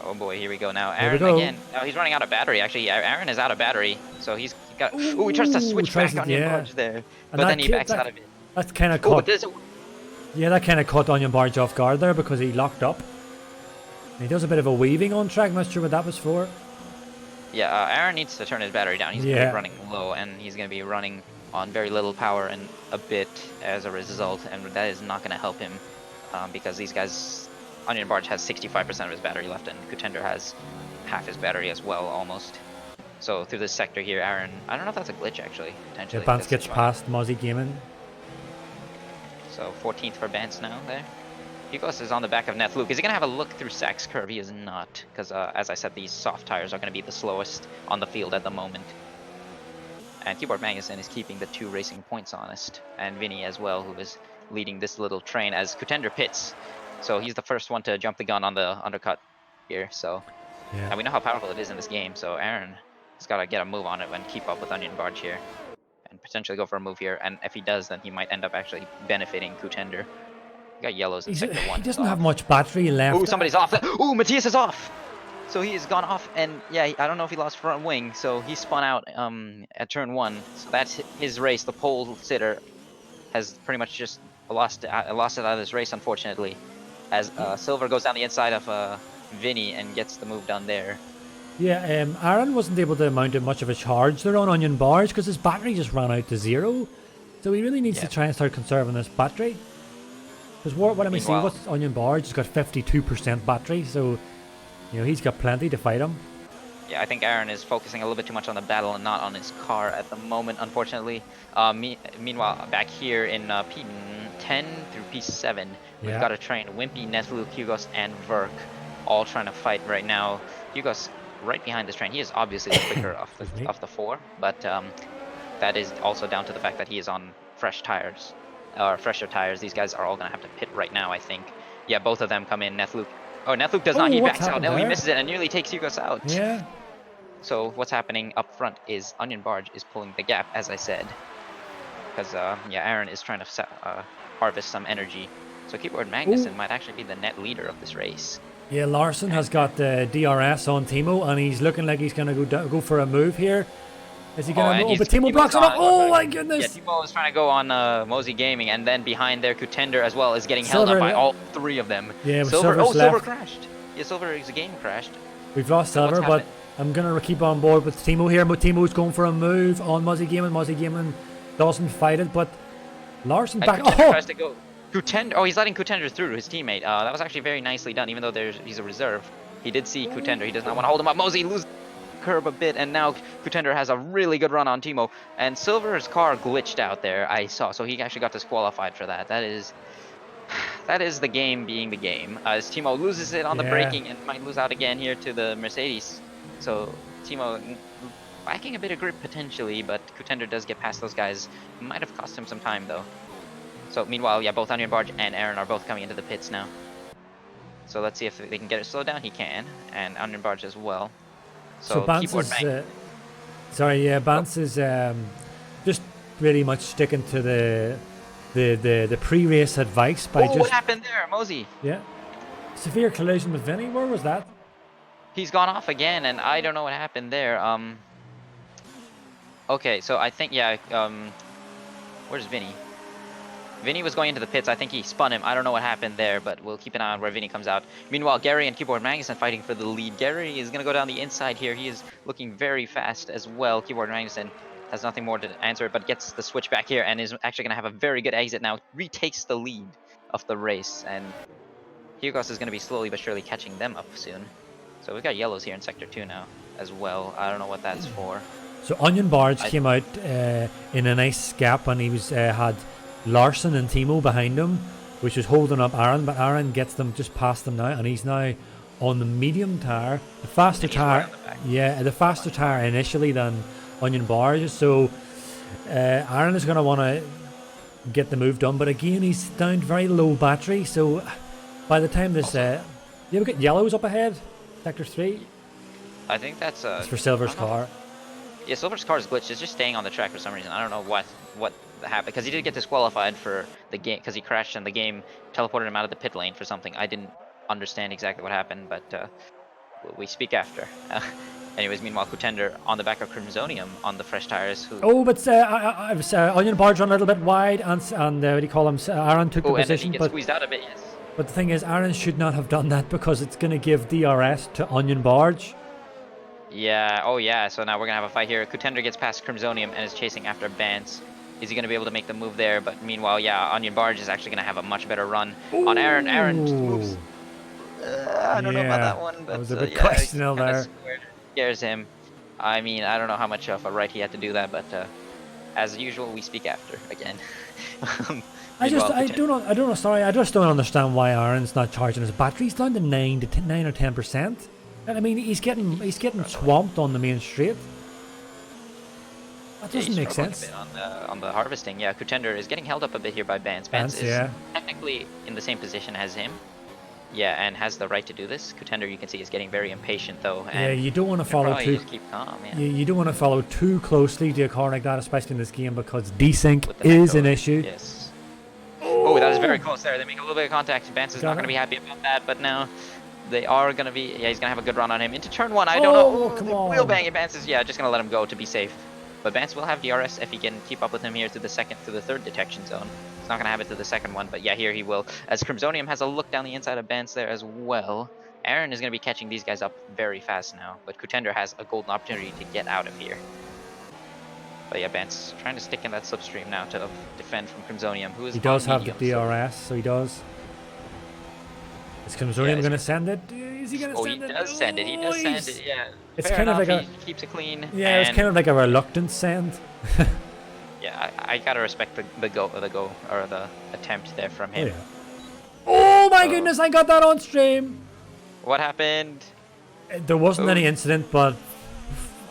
Oh boy, here we go now. Aaron again. No, he's running out of battery, actually. Aaron is out of battery, so he got... Ooh, he tries to switch back on Onion Barge there. But then he backs out of it. That's kind of caught... Yeah, that kind of caught Onion Barge off guard there because he locked up. And he does a bit of a weaving on track. Not sure what that was for. Yeah, Aaron needs to turn his battery down. He's going to be running low, and he's going to be running on very little power and a bit as a result, and that is not going to help him because these guys... Onion Barge has 65% of his battery left, and Contender has half his battery as well, almost. So through this sector here, Aaron... I don't know if that's a glitch, actually, potentially. Yeah, Bance gets past Mozzie Gaming. So 14th for Bance now there. Hugos is on the back of Neth Luke. Is he going to have a look through Sack's curve? He is not, because as I said, these soft tires are going to be the slowest on the field at the moment. And Keyboard Magnuson is keeping the 2 racing points honest. And Vinny as well, who is leading this little train as Contender pits. So he's the first one to jump the gun on the undercut here. So, yeah. And we know how powerful it is in this game. So Aaron has got to get a move on it and keep up with Onion Barge here. and potentially go for a move here. And if he does, then he might end up actually benefiting Contender. We got yellows in sector 1. He doesn't have much battery left. Ooh, somebody's off. Ooh, Matthias is off. So he has gone off, and yeah, I don't know if he lost front wing, so he spun out at turn 1. So that's his race. The pole sitter has pretty much just lost it out of this race, unfortunately, as Silver goes down the inside of Vinny and gets the move done there. Yeah, Aaron wasn't able to mount much of a charge there on Onion Barge because his battery just ran out to 0. So he really needs to try and start conserving this battery. Because what am I seeing? What's Onion Barge? He's got 52% battery, so you know he's got plenty to fight him. Yeah, I think Aaron is focusing a little bit too much on the battle and not on his car at the moment, unfortunately. Meanwhile, back here in P10 through P7, we've got a train. Wimpy, Netluk, Hugos, and Verk all trying to fight right now. Hugos right behind this train. He is obviously the quicker of the 4, but that is also down to the fact that he is on fresh tires, or fresher tires. These guys are all going to have to pit right now, I think. Yeah, both of them come in. Netluk. Oh, Netluk does not. He backs out. No, he misses it and nearly takes Hugos out. Yeah. So what's happening up front is Onion Barge is pulling the gap, as I said. Because, yeah, Aaron is trying to harvest some energy. So Keyboard Magnuson might actually be the net leader of this race. Yeah, Larson has got the DRS on Thimo, and he's looking like he's going to go for a move here. Is he going to? Oh, but Thimo blocks it up. Oh my goodness! Yeah, Thimo is trying to go on Mosey Gaming, and then behind there, Contender as well is getting held up by all 3 of them. Yeah, Silver. Oh, Silver crashed. Yeah, Silver's game crashed. We've lost Silver, but I'm going to keep on board with Thimo here. But Thimo's going for a move on Mosey Gaming. Mosey Gaming doesn't fight it, but Larson back. Tries to go. Contender. Oh, he's letting Contender through to his teammate. That was actually very nicely done, even though he's a reserve. He did see Contender. He does not want to hold him up. Mosey loses curb a bit, and now Contender has a really good run on Thimo. And Silver's car glitched out there, I saw, so he actually got disqualified for that. That is the game being the game. As Thimo loses it on the braking and might lose out again here to the Mercedes. So Thimo lacking a bit of grip potentially, but Contender does get past those guys. Might have cost him some time though. So meanwhile, yeah, both Onion Barge and Aaron are both coming into the pits now. So let's see if they can get it slowed down. He can, and Onion Barge as well. So Bance is, Bance is just pretty much sticking to the pre-race advice by what happened there, Mosey? Yeah, severe collision with Vinny. Where was that? He's gone off again, and I don't know what happened there. Okay, so I think where's Vinny? Vinny was going into the pits. I think he spun him. I don't know what happened there, but we'll keep an eye on where Vinny comes out. Meanwhile, Gary and Keyboard Magnuson fighting for the lead. Gary is going to go down the inside here. He is looking very fast as well. Keyboard Magnuson has nothing more to answer, but gets the switch back here and is actually going to have a very good exit now. Retakes the lead of the race, and Hugos is going to be slowly but surely catching them up soon. So we've got yellows here in Sector 2 now as well. I don't know what that's for. So Onion Barge came out in a nice gap, and he was had Larson and Thimo behind him, which was holding up Aaron, but Aaron gets them just past them now, and he's now on the medium tire, the faster tire. Yeah, the faster tire initially than Onion Barge. So Aaron is going to want to get the move done, but again he's down very low battery. So by the time this, you ever get yellows up ahead, Sector 3? I think that's it's for Silver's car. Yeah, Silver's car is glitched. It's just staying on the track for some reason. I don't know what happened, because he did get disqualified for the game because he crashed and the game teleported him out of the pit lane for something. I didn't understand exactly what happened, but we speak after. Anyways, meanwhile, Contender on the back of Crimsonium on the fresh tires. But Onion Barge run a little bit wide, and what do you call him? Aaron took the position, but squeezed out a bit. Yes. But the thing is, Aaron should not have done that because it's going to give DRS to Onion Barge. Yeah. Oh yeah. So now we're gonna have a fight here. Contender gets past Crimsonium and is chasing after Bance. Is he going to be able to make the move there? But meanwhile, yeah, Onion Barge is actually going to have a much better run on Aaron. Aaron moves. I don't know about that one, but that was a bit questionable there. Scares him. I mean, I don't know how much of a right he had to do that, but as usual, we speak after again. I don't know. Sorry, I just don't understand why Aaron's not charging his battery. He's down to 9 or 10%. And I mean, he's getting swamped on the main straight. That doesn't make sense. A bit on the harvesting. Yeah, Contender is getting held up a bit here by Bance. Bance is technically in the same position as him. Yeah, and has the right to do this. Contender, you can see, is getting very impatient though. Yeah, And you don't want to follow probably too. just keep calm. Yeah. You don't want to follow too closely to a car like that, especially in this game, because desync With the is an Necro. issue. Yes. Oh, that was very close there. They make a little bit of contact. Vance is not Got going to it. be happy about that, but now they are going to be. Yeah, he's going to have a good run on him into turn 1. I don't know. Oh, Oh, come the wheel on. bang. Vance is, yeah, just going to let him go to be safe. But Vance will have DRS if he can keep up with him here to the third detection zone. He's not going to have it to the second one, but yeah, here he will. As Crimsonium has a look down the inside of Vance there as well. Aaron is going to be catching these guys up very fast now, but Contender has a golden opportunity to get out of here. But yeah, Vance trying to stick in that slipstream now to defend from Crimsonium, who is He does on have the medium, DRS, so he does. Is Crimsonium going to send it? Is he going to Oh, send he it? does send it. He does send Nice. it. Yeah. It's Fair kind of enough. like He keeps it clean. Yeah, it's kind of like a reluctant send. Yeah, I gotta respect the go or the attempt there from him. Oh, yeah. Oh my goodness! I got that on stream. What happened? There wasn't any incident, but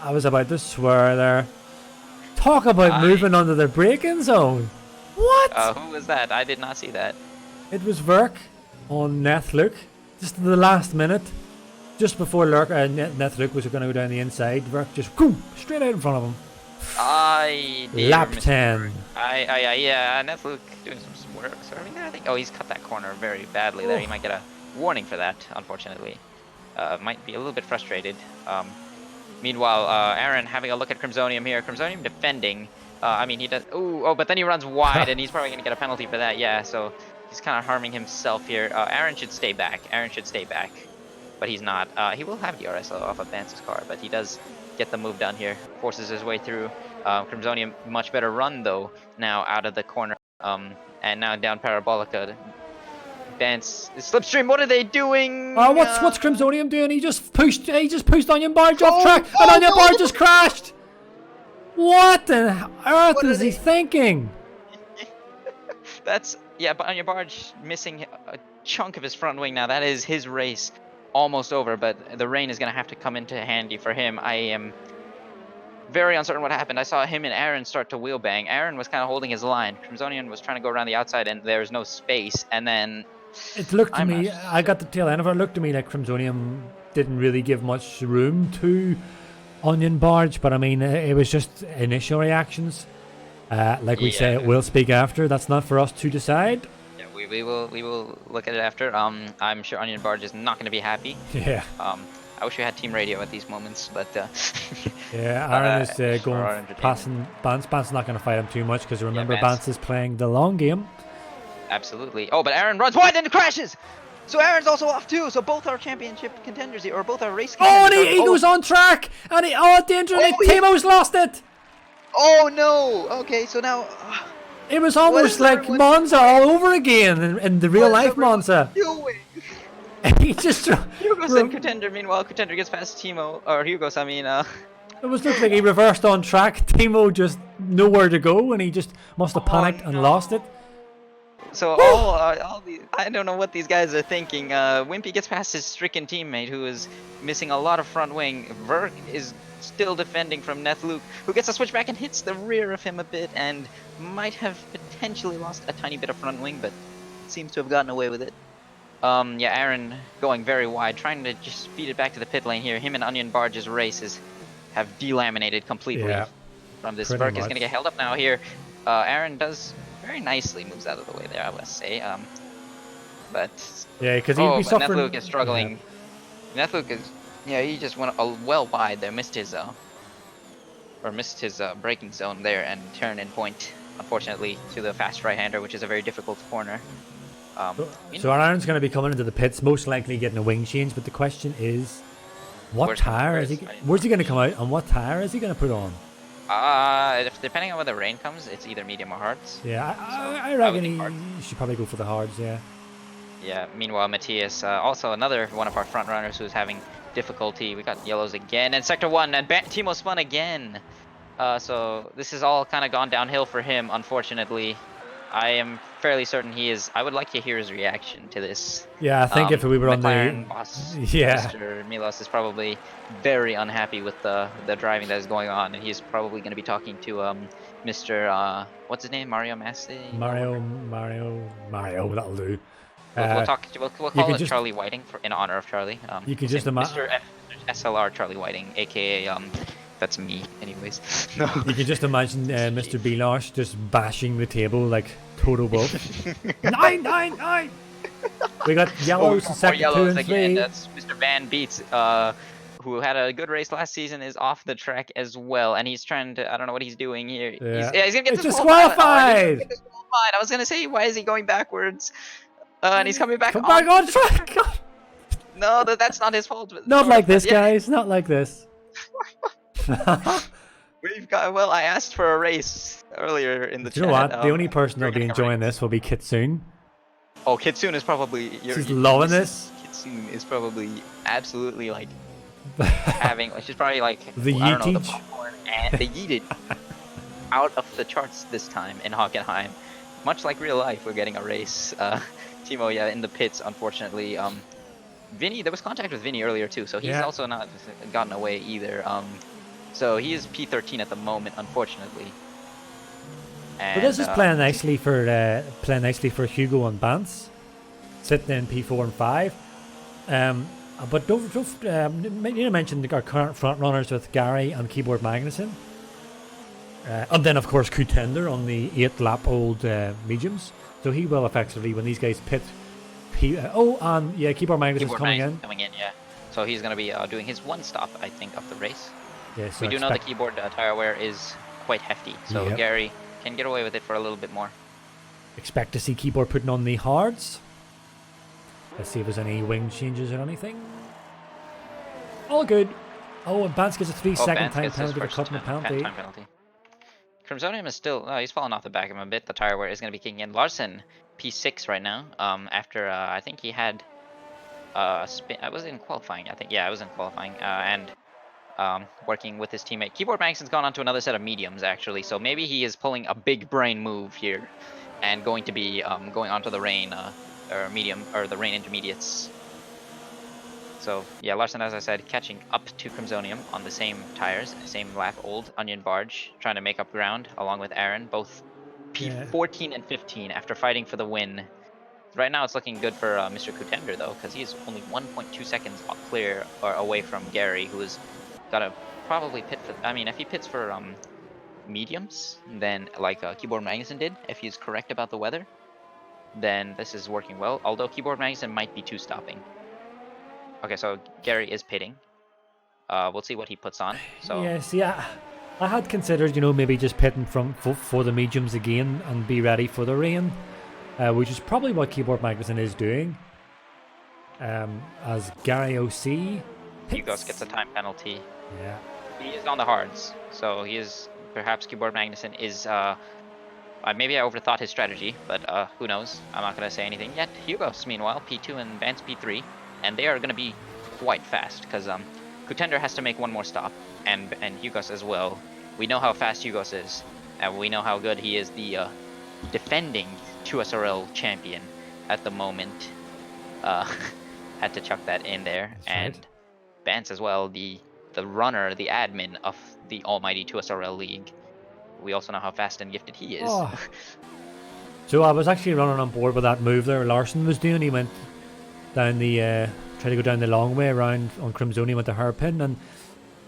I was about to swear there. Talk about moving under the braking zone. What? Who was that? I did not see that. It was Verk on Nethluke, just at the last minute, just before Nethluke was going to go down the inside. Verk just boom, straight out in front of him. Lap 10. Yeah, Nethluke doing some work. So I think, oh, he's cut that corner very badly there. He might get a warning for that, unfortunately. Might be a little bit frustrated. Meanwhile, Aaron having a look at Crimsonium here. Crimsonium defending. I mean, he does. Oh, but then he runs wide, and he's probably going to get a penalty for that. Yeah, so he's kind of harming himself here. Aaron should stay back. But he's not. He will have DRS off of Vance's car, but he does get the move done here. Forces his way through. Crimsonium, much better run, though, now out of the corner. And now down Parabolica. Vance, slipstream, what are they doing? What's Crimsonium doing? He just pushed Onion Barge off track, and Onion Barge just crashed. What the earth is he thinking? But Onion Barge missing a chunk of his front wing now. That is his race almost over, but the rain is going to have to come into handy for him. I am very uncertain what happened. I saw him and Aaron start to wheel bang. Aaron was kind of holding his line. Crimsonium was trying to go around the outside, and there was no space, and then it looked to me, I got the tail end of it, looked to me like Crimsonium didn't really give much room to Onion Barge, but I mean, it was just initial reactions. Like we say, we'll speak after. That's not for us to decide. Yeah, we will look at it after. I'm sure Onion Barge is not going to be happy. Yeah. I wish we had team radio at these moments, but yeah, Aaron is going passing Bance. Bance's not going to fight him too much because remember, Bance is playing the long game. Absolutely. Oh, but Aaron runs wide and crashes. So Aaron's also off too. So both our championship contenders here, or both our race contenders. Oh, and he goes on track, and danger! Thimo's lost it. Oh no. Okay, so now it was almost like Monza all over again in the real life Monza. He just Hugo's in Contender. Meanwhile, Contender gets past Thimo, or Hugo's. I mean, it was looked like he reversed on track. Thimo just nowhere to go, and he just must have panicked and lost it. So all these, I don't know what these guys are thinking. Wimpy gets past his stricken teammate, who is missing a lot of front wing. Verk is still defending from Nethluke, who gets a switchback and hits the rear of him a bit, and might have potentially lost a tiny bit of front wing, but seems to have gotten away with it. Yeah, Aaron going very wide, trying to just feed it back to the pit lane here. Him and Onion Barge's races have delaminated completely from this. Verk is going to get held up now here. Aaron does very nicely, moves out of the way there, I must say. But yeah, because he suffering. Nethluke is struggling. Yeah. Nethluke is, he just went well wide there, missed his braking zone there and turn in point, unfortunately, to the fast right-hander, which is a very difficult corner. So Aaron's going to be coming into the pits, most likely getting a wing change, but the question is, where's he going to come out, and what tire is he going to put on? Depending on where the rain comes, it's either medium or hards. Yeah, I reckon he should probably go for the hards, yeah. Yeah, meanwhile, Matthias, also another one of our front runners who's having difficulty. We got yellows again, and Sector 1, and Thimo spun again. So this has all kind of gone downhill for him, unfortunately. I am fairly certain he is. I would like to hear his reaction to this. Yeah, I think if we were on the boss, Mr. Milos is probably very unhappy with the driving that is going on, and he's probably going to be talking to Mr. What's his name? Mario Massey? Mario, that'll do. We'll talk. We'll you call can it just- Charlie Whiting in honor of Charlie. You can we'll just say imagine. Mr. SLR Charlie Whiting, aka that's me, anyways. No. You can just imagine Mr. Bilosh just bashing the table like total wolf. 9, 9, 9. We got yellows in second, 2 and 3. That's Mr. Van Beets, who had a good race last season, is off the track as well, and he's trying to. I don't know what he's doing here. Yeah. He's gonna get It's disqualified. disqualified! I was gonna say, why is he going backwards? And he's coming back. Come back on track! No, that's not his fault. Not like this, guys. Not like this. We've got. Well, I asked for a race earlier in the Do chat. you know what? The only person that'll be getting a enjoying race. this will be Kitsune. Oh, Kitsune is probably. She's loving this. Kitsune is probably absolutely like having. She's probably like The I don't know, the yeetage. popcorn and the yeeted out of the charts this time in Hockenheim. Much like real life, we're getting a race. Thimo, yeah, in the pits, unfortunately. Vinny, there was contact with Vinny earlier too, so he's also not gotten away either. So he is P13 at the moment, unfortunately. And, But this is playing nicely for Hugo and Bance, sitting in P4 and 5. But don't you need to mention our current front runners with Gary and Keyboard Magnussen, and then of course Contender on the 8th lap old mediums. So he will effectively, when these guys pit, Keyboard Magnussen's coming in. Yeah. So he's going to be doing his one stop, I think, of the race. Yeah, so we do know the keyboard tire wear is quite hefty, so Yep. Gary can get away with it for a little bit more. Expect to see Keyboard putting on the hards. Let's see if there's any wing changes or anything. All good. Oh, and Bance gets a 3-second time penalty for cutting the penalty. Time penalty. Crimsonium is still. He's fallen off the back of him a bit. The tire wear is going to be kicking in. Larson, P6 right now. After I think he had a spin. I was in qualifying. I think I was in qualifying. And working with his teammate. Keyboard Magson's gone on to another set of mediums actually. So maybe he is pulling a big brain move here, and going to be going onto the rain or medium or the rain intermediates. So yeah, Larson, as I said, catching up to Crimsonium on the same tires, same lap old Onion Barge, trying to make up ground along with Aaron, both P14 and 15 after fighting for the win. Right now it's looking good for Mr. Contender though, because he's only 1.2 seconds clear or away from Gary, who is gotta probably pit for. I mean, if he pits for mediums, then like Keyboard Magnussen did, if he's correct about the weather, then this is working well. Although Keyboard Magnussen might be two stopping. Okay, so Gary is pitting. We'll see what he puts on. So yeah, see, I had considered, maybe just pitting for the mediums again and be ready for the rain, which is probably what Keyboard Magnussen is doing. As Gary OC Hugos gets a time penalty. Yeah. He is on the hards, so he is perhaps Keyboard Magnussen is. Maybe I overthought his strategy, but who knows? I'm not gonna say anything yet. Hugos, meanwhile, P2 and Vance P3. And they are going to be quite fast because Contender has to make one more stop, and Hugos as well. We know how fast Hugos is, and we know how good he is, the defending 2SRL champion at the moment. Had to chuck that in there. That's and right. Vance as well, the runner, the admin of the almighty 2SRL league. We also know how fast and gifted he is. Oh. So I was actually running on board with that move there Larson was doing. He went down the tried to go down the long way around on Crimsonium with the hairpin, and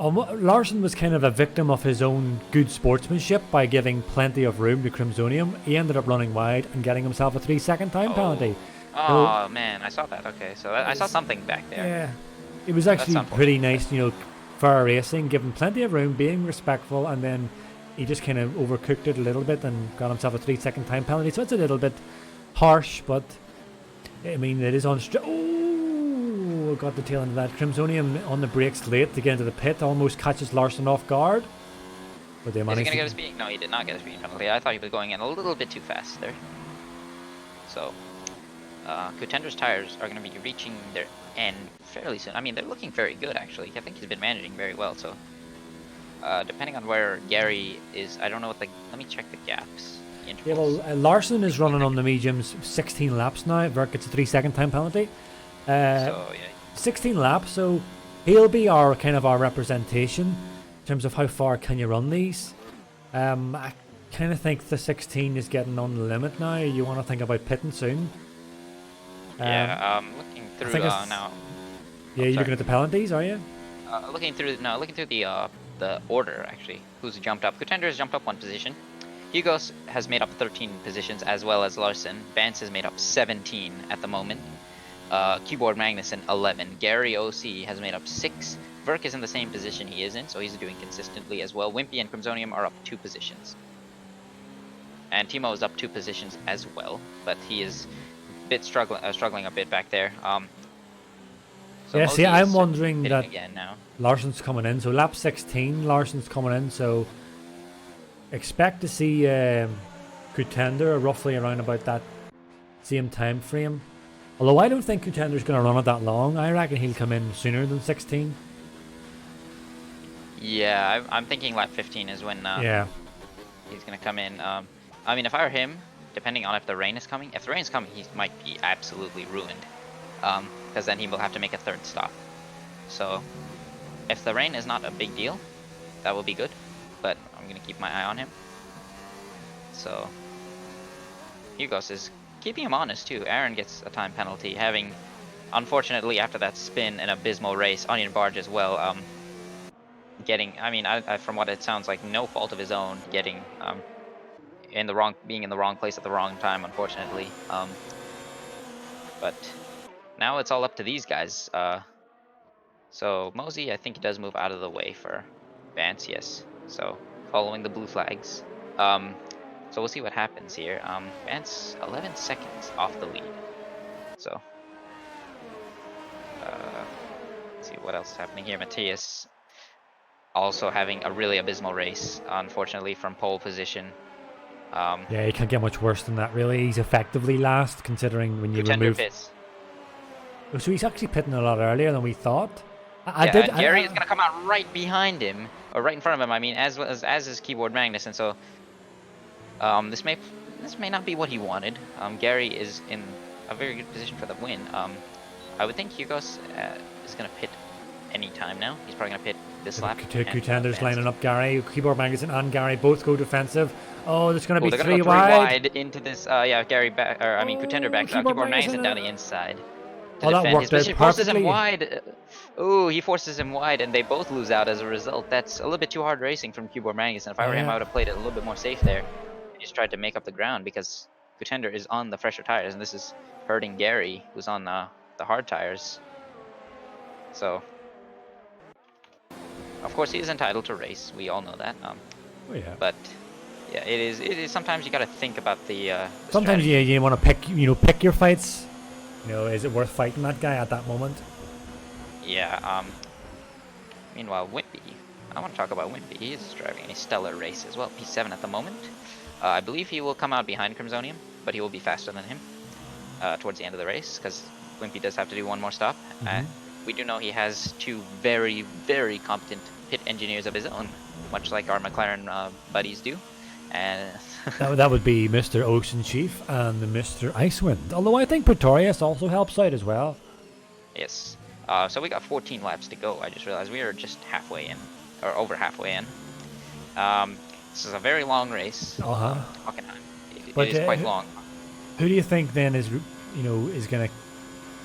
Larson was kind of a victim of his own good sportsmanship by giving plenty of room to Crimsonium. He ended up running wide and getting himself a 3-second time penalty. Oh man, I saw that. Okay, so I saw something back there. Yeah, it was actually pretty nice, fair racing, giving plenty of room, being respectful, and then he just kind of overcooked it a little bit and got himself a 3-second time penalty. So it's a little bit harsh, but I mean, it is on. Oh, got the tail end of that. Crimsonium on the brakes late to get into the pit, almost catches Larson off guard. But they Is he managed going to get a speeding? No, he did not get a speeding penalty. I thought he was going in a little bit too fast there. So, Contender's tires are going to be reaching their end fairly soon. I mean, they're looking very good, actually. I think he's been managing very well. So, depending on where Gary is, I don't know what the. Let me check the gaps. Yeah, well, Larson is running on the mediums 16 laps now. Vert gets a 3-second time penalty. 16 laps, so he'll be our representation in terms of how far can you run these. I kind of think the 16 is getting on the limit now. You want to think about pitting soon. Yeah, looking I through think it's, now. yeah, Oh, you're sorry. looking at the penalties, are you? Looking through the order actually. Who's jumped up? Contender has jumped up 1 position. Hugos has made up 13 positions as well as Larson. Vance has made up 17 at the moment. Keyboard Magnuson 11. Gary OC has made up 6. Verk is in the same position he is in, so he's doing consistently as well. Wimpy and Crimsonium are up 2 positions. And Thimo is up 2 positions as well, but he is a bit struggling a bit back there. So Yeah, see, Mosey I'm is wondering hitting that again now. Larson's coming in. So lap 16, Larson's coming in. So expect to see Contender roughly around about that same time frame. Although I don't think Contender's going to run it that long. I reckon he'll come in sooner than 16. Yeah, I'm thinking lap 15 is when Yeah. he's going to come in. I mean, if I were him, depending on if the rain is coming, if the rain is coming, he might be absolutely ruined. Because then he will have to make a 3rd stop. So, if the rain is not a big deal, that will be good. But I'm going to keep my eye on him. So, Hugos is keeping him honest too. Aaron gets a time penalty, having, unfortunately, after that spin, an abysmal race. Onion Barge as well. Getting, I mean, from what it sounds like, no fault of his own, getting being in the wrong place at the wrong time, unfortunately. But now it's all up to these guys. So Mosey, I think he does move out of the way for Vance, yes. So following the blue flags. So we'll see what happens here. Vance 11 seconds off the lead. So let's see what else is happening here. Matthias also having a really abysmal race, unfortunately, from pole position. Yeah, he can't get much worse than that, really. He's effectively last, considering when you Contender remove... pits. Oh, so he's actually pitting a lot earlier than we thought. And Gary is going to come out right behind him, or right in front of him, I mean, as is Keyboard Magnus, and so this may not be what he wanted. Gary is in a very good position for the win. I would think Hugos is going to pit any time now. He's probably going to pit this lap. Contender's lining up Gary. Keyboard Magazine and Gary both go defensive. Oh, there's going to be they're 3 gonna go wide. into this. Yeah, Gary back, or I mean, Contender backs out. Keyboard Keyboard Magazine Magazine down the inside. Oh, that worked out His forces him perfectly. wide. Oh, he forces him wide, and they both lose out as a result. That's a little bit too hard racing from Keyboard Magazine. If I were him, I would have played it a little bit more safe there. And just tried to make up the ground because Contender is on the fresher tires, and this is hurting Gary, who's on the hard tires. So, of course, he is entitled to race. We all know that. Oh, yeah. But yeah, it is. Sometimes you got to think about the sometimes strategy. you want to pick your fights. Is it worth fighting that guy at that moment? Yeah. Meanwhile, Wimpy. I want to talk about Wimpy. He is driving a stellar race as well. P7 at the moment. I believe he will come out behind Crimsonium, but he will be faster than him towards the end of the race because Wimpy does have to do 1 more stop. We do know he has 2 very, very competent pit engineers of his own, much like our McLaren buddies do. And that would be Mr. OceanChief and Mr. Icewind. Although I think Pretorius also helps out as well. Yes. So we got 14 laps to go. I just realized we are just halfway in, or over halfway in. This is a very long race. Hockenheim. It is quite long. Who do you think then is going to...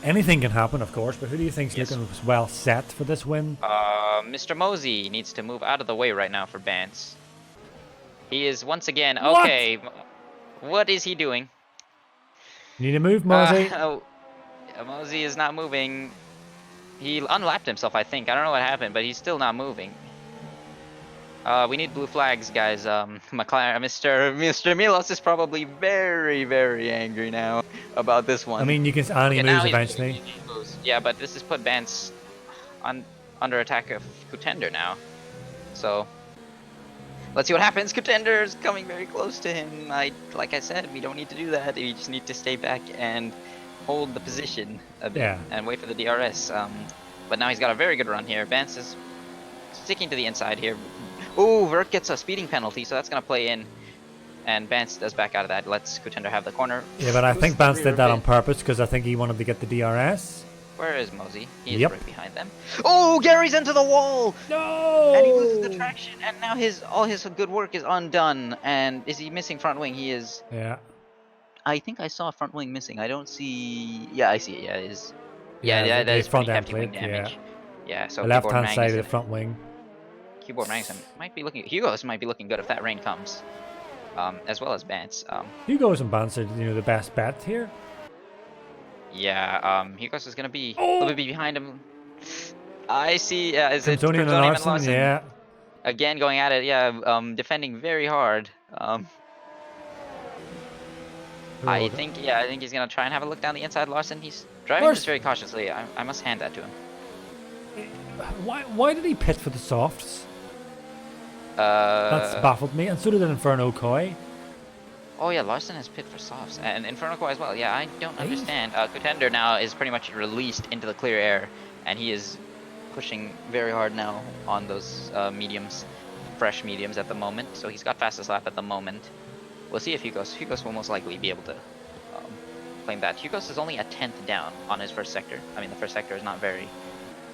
Anything can happen, of course, but who do you think is looking well set for this win? Mr. Mosey needs to move out of the way right now for Vance. He is once again... Okay. What is he doing? You need to move, Mosey. Mosey is not moving. He unlapped himself, I think. I don't know what happened, but he's still not moving. We need blue flags, guys. McLaren, Mr. Milos is probably very, very angry now about this one. I mean, you can... And he moves eventually. Yeah, but this has put Vance under attack of Contender now. So... let's see what happens. Contender is coming very close to him. Like I said, we don't need to do that. We just need to stay back and hold the position a bit and wait for the DRS. But now he's got a very good run here. Vance is sticking to the inside here. Ooh, Verk gets a speeding penalty, so that's going to play in. And Vance does back out of that. Lets Contender have the corner. Yeah, but I think Vance did that on purpose because I think he wanted to get the DRS. Where is Mosey? He is right behind them. Oh, Gary's into the wall! No! And he loses the traction, and now all his good work is undone. And is he missing front wing? He is. Yeah. I think I saw front wing missing. I don't see. Yeah, I see it. Yeah, it is. Yeah, Yeah, that the is pretty front end hefty wing plate. Yeah, damage. Yeah, so the keyboard left-hand side of the Magnuson. front wing. Keyboard Magnuson might be looking. Hugo's might be looking good if that rain comes. As well as Bance. Hugo's and Bance are, the best bet here. Yeah. Hugo's is gonna be a Oh, little bit behind him. I see. Yeah, is it Crimsonian and Crimsonium and Larson. Larson? Yeah. Again, going at it. Yeah. Defending very hard. I Oh, think. Yeah, I think he's gonna try and have a look down the inside. Larson. He's driving this Larson. very cautiously. I must hand that to him. Why did he pit for the softs? That's baffled me, and so did Inferno Koi. Oh yeah, Larson has pit for softs and Inferno Core as well. Yeah, I don't understand. Contender now is pretty much released into the clear air, and he is pushing very hard now on those mediums, fresh mediums at the moment. So he's got fastest lap at the moment. We'll see if Hugos will most likely be able to claim that. Hugos is only a 10th down on his first sector. I mean, the first sector is not very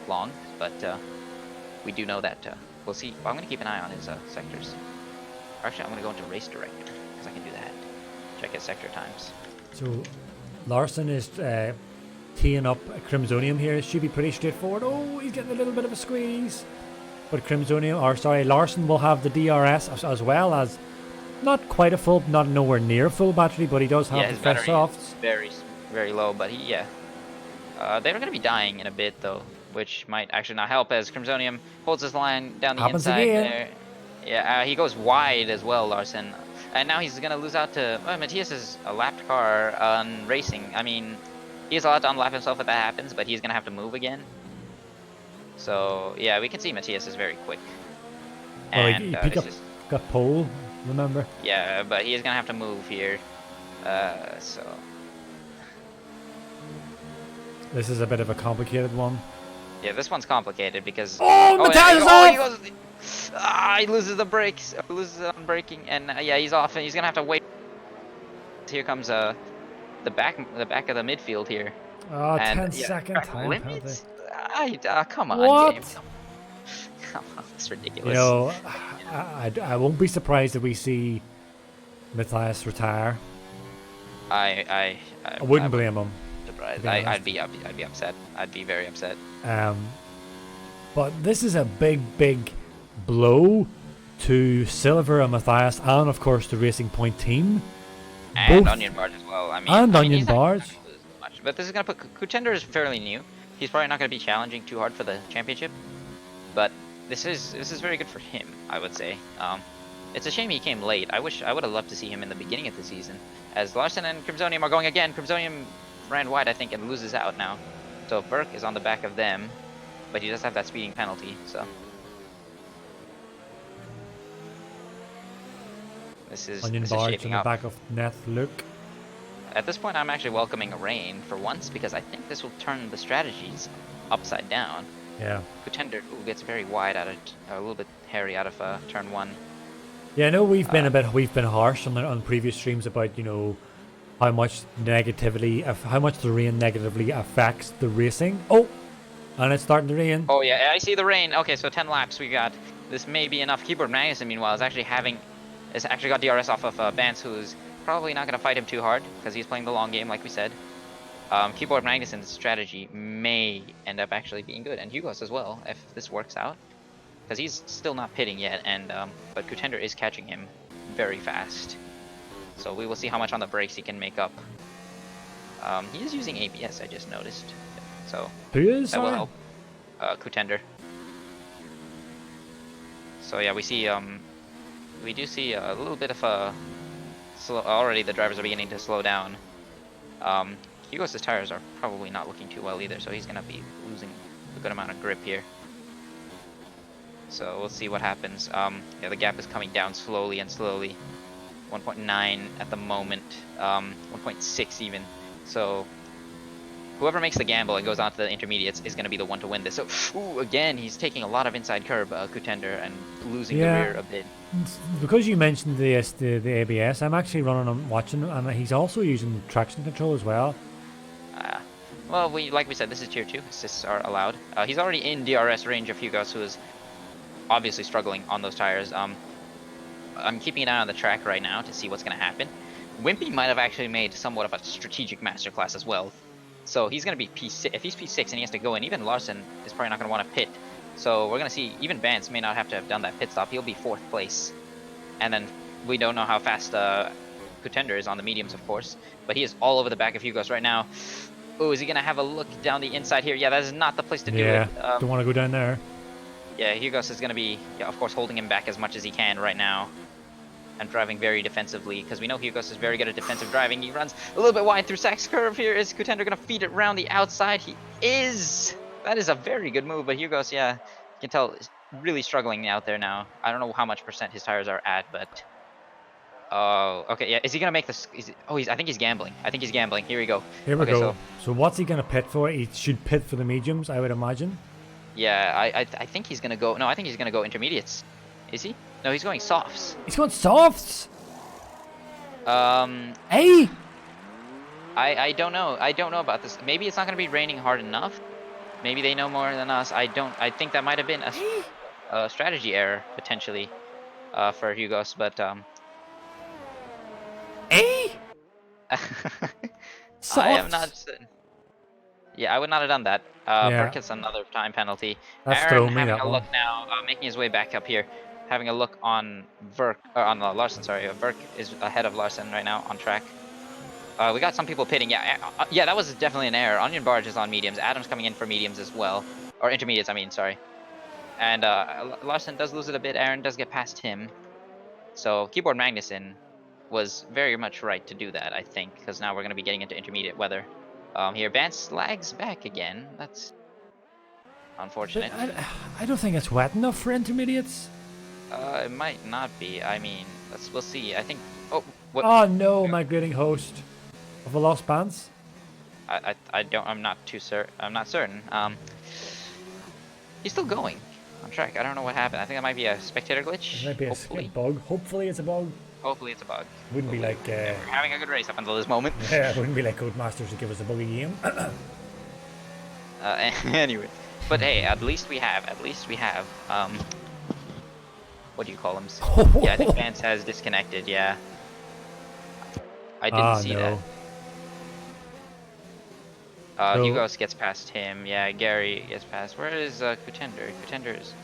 long, but we do know that. We'll see. Well, I'm going to keep an eye on his sectors. Actually, I'm going to go into race director because I can do that. Check his sector times. So Larson is teeing up a Crimsonium here. It should be pretty straightforward. Oh, he's getting a little bit of a squeeze. But Larson will have the DRS as well as not quite a full, not nowhere near full battery, but he does have his the fresh battery softs. is very, very low, but they're going to be dying in a bit though, which might actually not help as Crimsonium holds his line down the Happens inside again. there. Yeah, he goes wide as well, Larson. And now he's going to lose out to... Well, Matthias is a lapped car on racing. I mean, he's allowed to unlap himself if that happens, but he's going to have to move again. So, yeah, we can see Matthias is very quick. And he got pole, remember? Yeah, but he is going to have to move here. So... This is a bit of a complicated one. Yeah, this one's complicated because... Matthias off! He loses the brakes, loses on braking, and yeah, he's off, and he's gonna have to wait. Here comes the back of the midfield here. Oh, 10-second time limits? Come on, what? game. Come on, that's ridiculous. You know, I won't be surprised if we see Matthias retire. I wouldn't blame him. Surprised. I'd be upset. I'd be very upset. But this is a big blow to Silver and Matthias, and of course the Racing Point team. And both, Onion Barge as well. Onion Barge. But this is going to put... Contender is fairly new. He's probably not going to be challenging too hard for the championship. But this is very good for him, I would say. It's a shame he came late. I would have loved to see him in the beginning of the season. As Larson and Crimsonium are going again. Crimsonium ran wide, I think, and loses out now. So Burke is on the back of them. But he does have that speeding penalty, so... This is shaping on up. The back of Neth Luke. At this point, I'm actually welcoming a rain for once because I think this will turn the strategies upside down. Yeah. Contender gets very wide out of a little bit hairy out of turn 1. Yeah, I know we've been harsh on previous streams about how much the rain negatively affects the racing. Oh, and it's starting to rain. Oh yeah, I see the rain. Okay, so 10 laps we got. This may be enough. Keyboard Magnuson, meanwhile, is actually got DRS off of Bance, who's probably not going to fight him too hard because he's playing the long game, like we said. Keyboard Magnuson's strategy may end up actually being good, and Hugo's as well, if this works out. Because he's still not pitting yet, and but Contender is catching him very fast. So we will see how much on the brakes he can make up. He is using ABS, I just noticed. So who is that will help. Contender. So yeah, we do see a little bit of a already the drivers are beginning to slow down. Hugo's tires are probably not looking too well either, so he's gonna be losing a good amount of grip here. So we'll see what happens. Yeah, the gap is coming down slowly and slowly. 1.9 at the moment, 1.6 even. So whoever makes the gamble and goes on to the intermediates is going to be the one to win this. So, ooh, again, he's taking a lot of inside curb, Contender, and losing the rear a bit. Because you mentioned the ABS, I'm actually running and watching, and he's also using traction control as well. Well, like we said, this is tier 2. Assists are allowed. He's already in DRS range of Hugos, who is obviously struggling on those tires. I'm keeping an eye on the track right now to see what's going to happen. Wimpy might have actually made somewhat of a strategic masterclass as well. So he's going to be P6. If he's P6 and he has to go in, even Larson is probably not going to want to pit. So we're going to see, even Vance may not have to have done that pit stop. He'll be 4th place. And then we don't know how fast Contender is on the mediums, of course. But he is all over the back of Hugos right now. Oh, is he going to have a look down the inside here? Yeah, that is not the place to do it. Don't want to go down there. Yeah, Hugos is going to be, of course, holding him back as much as he can right now. And driving very defensively, because we know Hugos is very good at defensive driving. He runs a little bit wide through Sack's curve here. Is Contender going to feed it around the outside? He is! That is a very good move, but Hugos, yeah, you can tell, is really struggling out there now. I don't know how much % his tires are at, but... Oh, okay, yeah, is he going to make this... I think he's gambling. I think he's gambling. Here we go. Here we go. So what's he going to pit for? He should pit for the mediums, I would imagine. Yeah, I think he's going to go... No, I think he's going to go intermediates. Is he? No, he's going softs. He's going softs? Hey! I don't know. I don't know about this. Maybe it's not going to be raining hard enough. Maybe they know more than us. I think that might have been a strategy error, potentially, for Hugos, but, Hey! I am not certain. Yeah, I would not have done that. Burke gets another time penalty. That's Aaron having a look now, making his way back up here. Having a look on Larson, sorry. Burke is ahead of Larson right now on track. We got some people pitting. Yeah, that was definitely an error. Onion Barge is on mediums. Adam's coming in for mediums as well. Or intermediates, I mean, sorry. And Larson does lose it a bit. Aaron does get past him. So Keyboard Magnuson was very much right to do that, I think. Because now we're going to be getting into intermediate weather. Here, Vance lags back again. That's unfortunate. I don't think it's wet enough for intermediates. It might not be. I mean, we'll see. I think. Oh, what? Oh no, my greeting host of the Lost Bands. I'm not certain. I'm not certain. He's still going on track. I don't know what happened. I think that might be a spectator glitch. It might be a bug. Hopefully it's a bug. Hopefully it's a bug. Wouldn't be like. We're having a good race up until this moment. Yeah, it wouldn't be like Codemasters to give us a buggy game. Anyway, but hey, at least we have. What do you call them? Yeah, I think Vance has disconnected, yeah. I didn't see that. Hugos gets past him, yeah, Gary gets past. Where is Contender? Contender is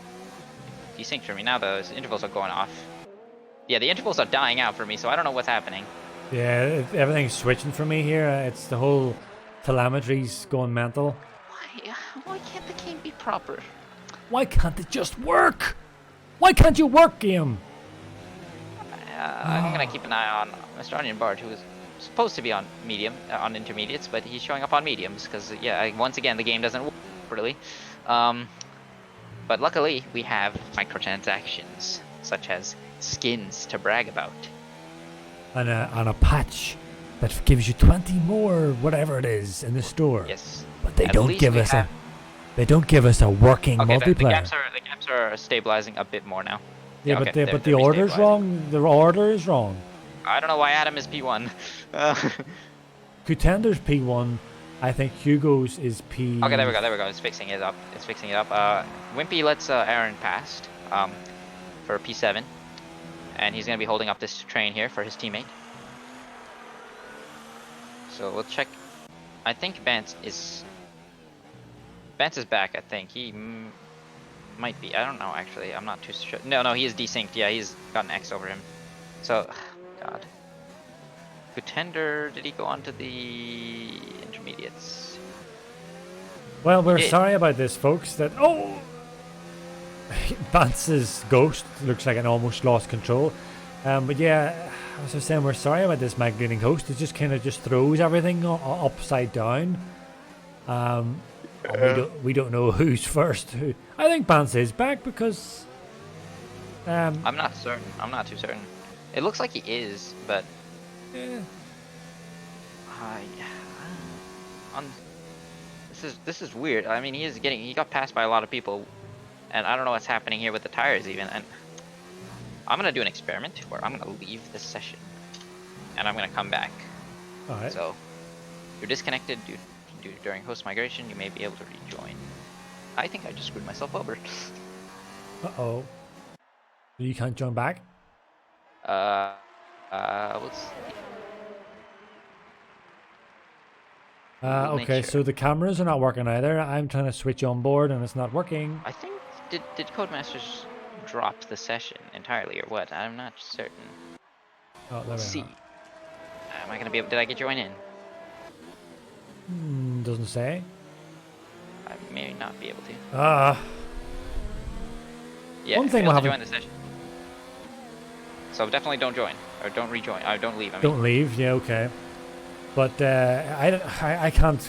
desynced for me. Now the intervals are going off. Yeah, the intervals are dying out for me, so I don't know what's happening. Yeah, everything's switching for me here. It's the whole telemetry's going mental. Why can't the game be proper? Why can't it just work? Why can't you work, game? I'm gonna keep an eye on Mr. Onion Bard, who is supposed to be on on intermediates, but he's showing up on mediums because, yeah, once again the game doesn't work properly. But luckily we have microtransactions such as skins to brag about, and a patch that gives you 20 more, whatever it is, in the store. Yes, but they don't give us a. They don't give us a working multiplayer. The gaps are stabilizing a bit more now. Yeah, but the order's wrong. The order is wrong. I don't know why Adam is P1. Contender's P1. I think Hugo's is P. Okay, there we go. It's fixing it up. Wimpy lets Aaron past for P7, and he's gonna be holding up this train here for his teammate. So we'll check. I think Vance is back. I think he might be. I don't know actually. I'm not too sure. No, he is desynced. Yeah, he's got an X over him. So, God. Contender, did he go on to the intermediates? Well, we're sorry about this, folks. Vance's ghost looks like it almost lost control. But yeah, as I was saying, we're sorry about this migrating host. It just kind of throws everything upside down. We don't know who's first. I think Vance is back because. I'm not certain. I'm not too certain. It looks like he is, but. Yeah. This is weird. I mean, he got passed by a lot of people, and I don't know what's happening here with the tires even. And I'm gonna do an experiment where I'm gonna leave this session, and I'm gonna come back. All right. So, you're disconnected during host migration. You may be able to rejoin. I think I just screwed myself over. Uh-oh. You can't join back? We'll see. We'll make Okay, sure. so the cameras are not working either. I'm trying to switch on board and it's not working. I think did Codemasters drop the session entirely or what? I'm not certain. Oh, there We'll we see. are. Am I gonna be able? Did I get join in? Doesn't say. I may not be able to. Ah, Yeah, one thing failed we to haven't. join the session. So definitely don't join or don't rejoin. Don't leave. I mean. Don't leave. Yeah, okay. But I can't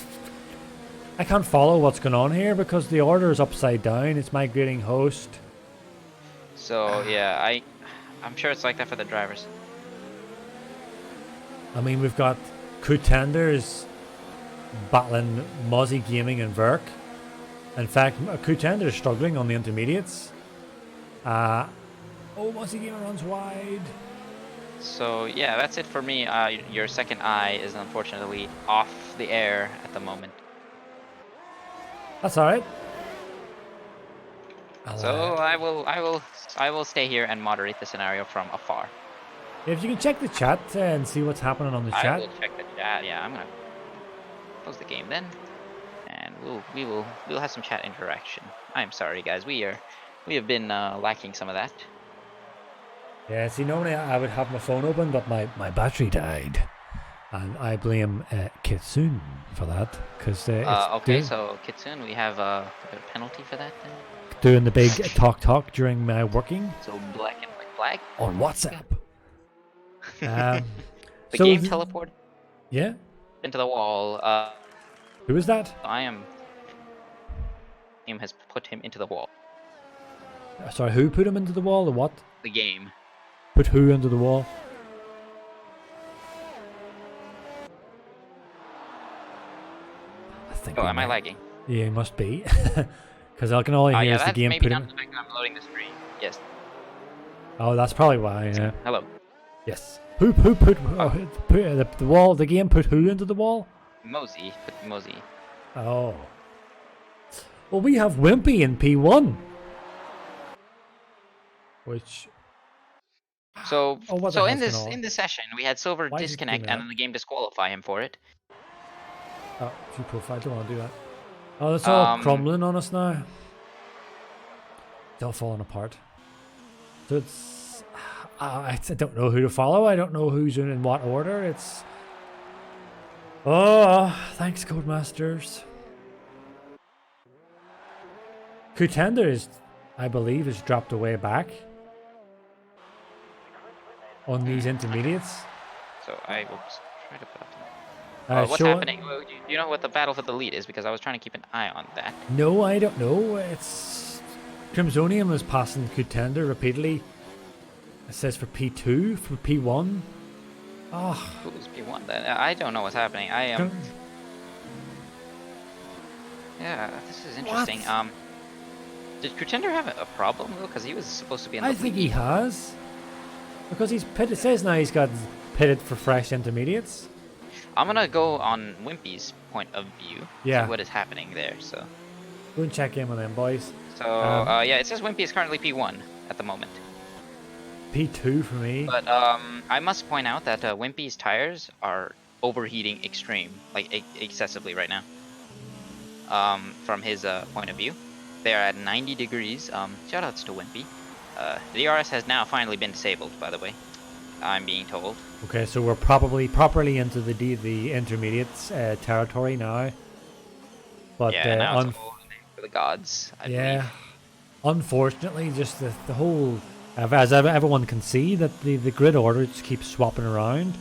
follow what's going on here because the order is upside down. It's migrating host. So yeah, I'm sure it's like that for the drivers. I mean, we've got contenders battling Mozzie Gaming and Verk. In fact, contender is struggling on the intermediates. Oh, Mozzie Gaming runs wide. So yeah, that's it for me. Your second eye is unfortunately off the air at the moment. That's all right. So I will stay here and moderate the scenario from afar. If you can check the chat and see what's happening on the I chat. will check the chat. Yeah, I'm gonna close the game then, and we'll have some chat interaction. I'm sorry, guys. We have been lacking some of that. Yeah, see, normally I would have my phone open, but my battery died. And I blame Kitsune for that. Because Okay, so Kitsune, we have a penalty for that then? doing the big talk during my working So black and white flag? on WhatsApp. The So game teleported Yeah? into the wall. Who is that? Game has put him into the wall. Sorry, who put him into the wall? The what? The game. Put who into the wall? I think. Oh, am I lagging? Yeah, it must be. Because I can only hear Yeah, is the that's game maybe put not him. the fact that I'm loading the stream. Yes. Oh, that's probably why. Yeah. Hello. Yes. Who put the wall? The game put who into the wall? Mosey. Put Mosey. Oh. Well, we have Wimpy in P1. Which. So, Oh, what the so hell's in going on? this session, we had Silver Why is it disconnect giving and up? then the game disqualify him for it. Oh, view profile. Don't want to do that. Oh, it's all crumbling on us now. It's all falling apart. So it's. I don't know who to follow. I don't know who's in what order. It's. Oh, thanks, Codemasters. Contender is, I believe, is dropped away back on these intermediates. So I will try to put up. What's happening? Do you know what the battle for the lead is? Because I was trying to keep an eye on that. No, I don't know. It's Crimsonium is passing Contender repeatedly. It says for P2, for P1. Oh. Who's P1 then? I don't know what's happening. I am. Yeah, this is interesting. What? Did Contender have a problem though? Because he was supposed to be in the lead. I think he has. Because he's pitted. It says now he's got pitted for fresh intermediates. I'm gonna go on Wimpy's point of view. Yeah. See what is happening there. So. Go and check in with them, boys. So yeah, it says Wimpy is currently P1 at the moment. P2 for me. But I must point out that Wimpy's tires are overheating excessively right now. From his point of view, they are at 90 degrees. Shoutouts to Wimpy. The DRS has now finally been disabled, by the way. I'm being told. Okay, so we're probably properly into the intermediates territory now. But yeah, now it's all for the gods. I believe. Unfortunately, just the whole, as everyone can see, that the grid order just keeps swapping around.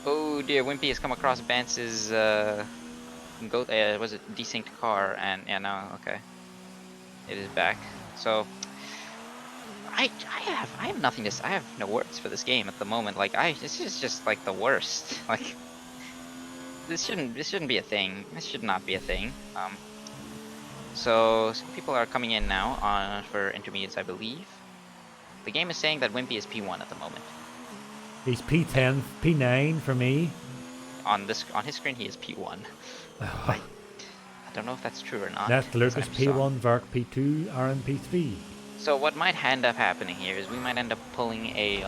Oh dear, Wimpy has come across Bance's was it desynced car, and yeah, now okay, it is back. So I have nothing to say. I have no words for this game at the moment. Like this is just like the worst. Like this shouldn't be a thing. This should not be a thing. So some people are coming in now for intermediates, I believe. The game is saying that Wimpy is P1 at the moment. He's P10, P9 for me. On his screen, he is P1. I don't know if that's true or not. That's Lucas P1, Verk P2, Aaron P3. So what might end up happening here is we might end up pulling a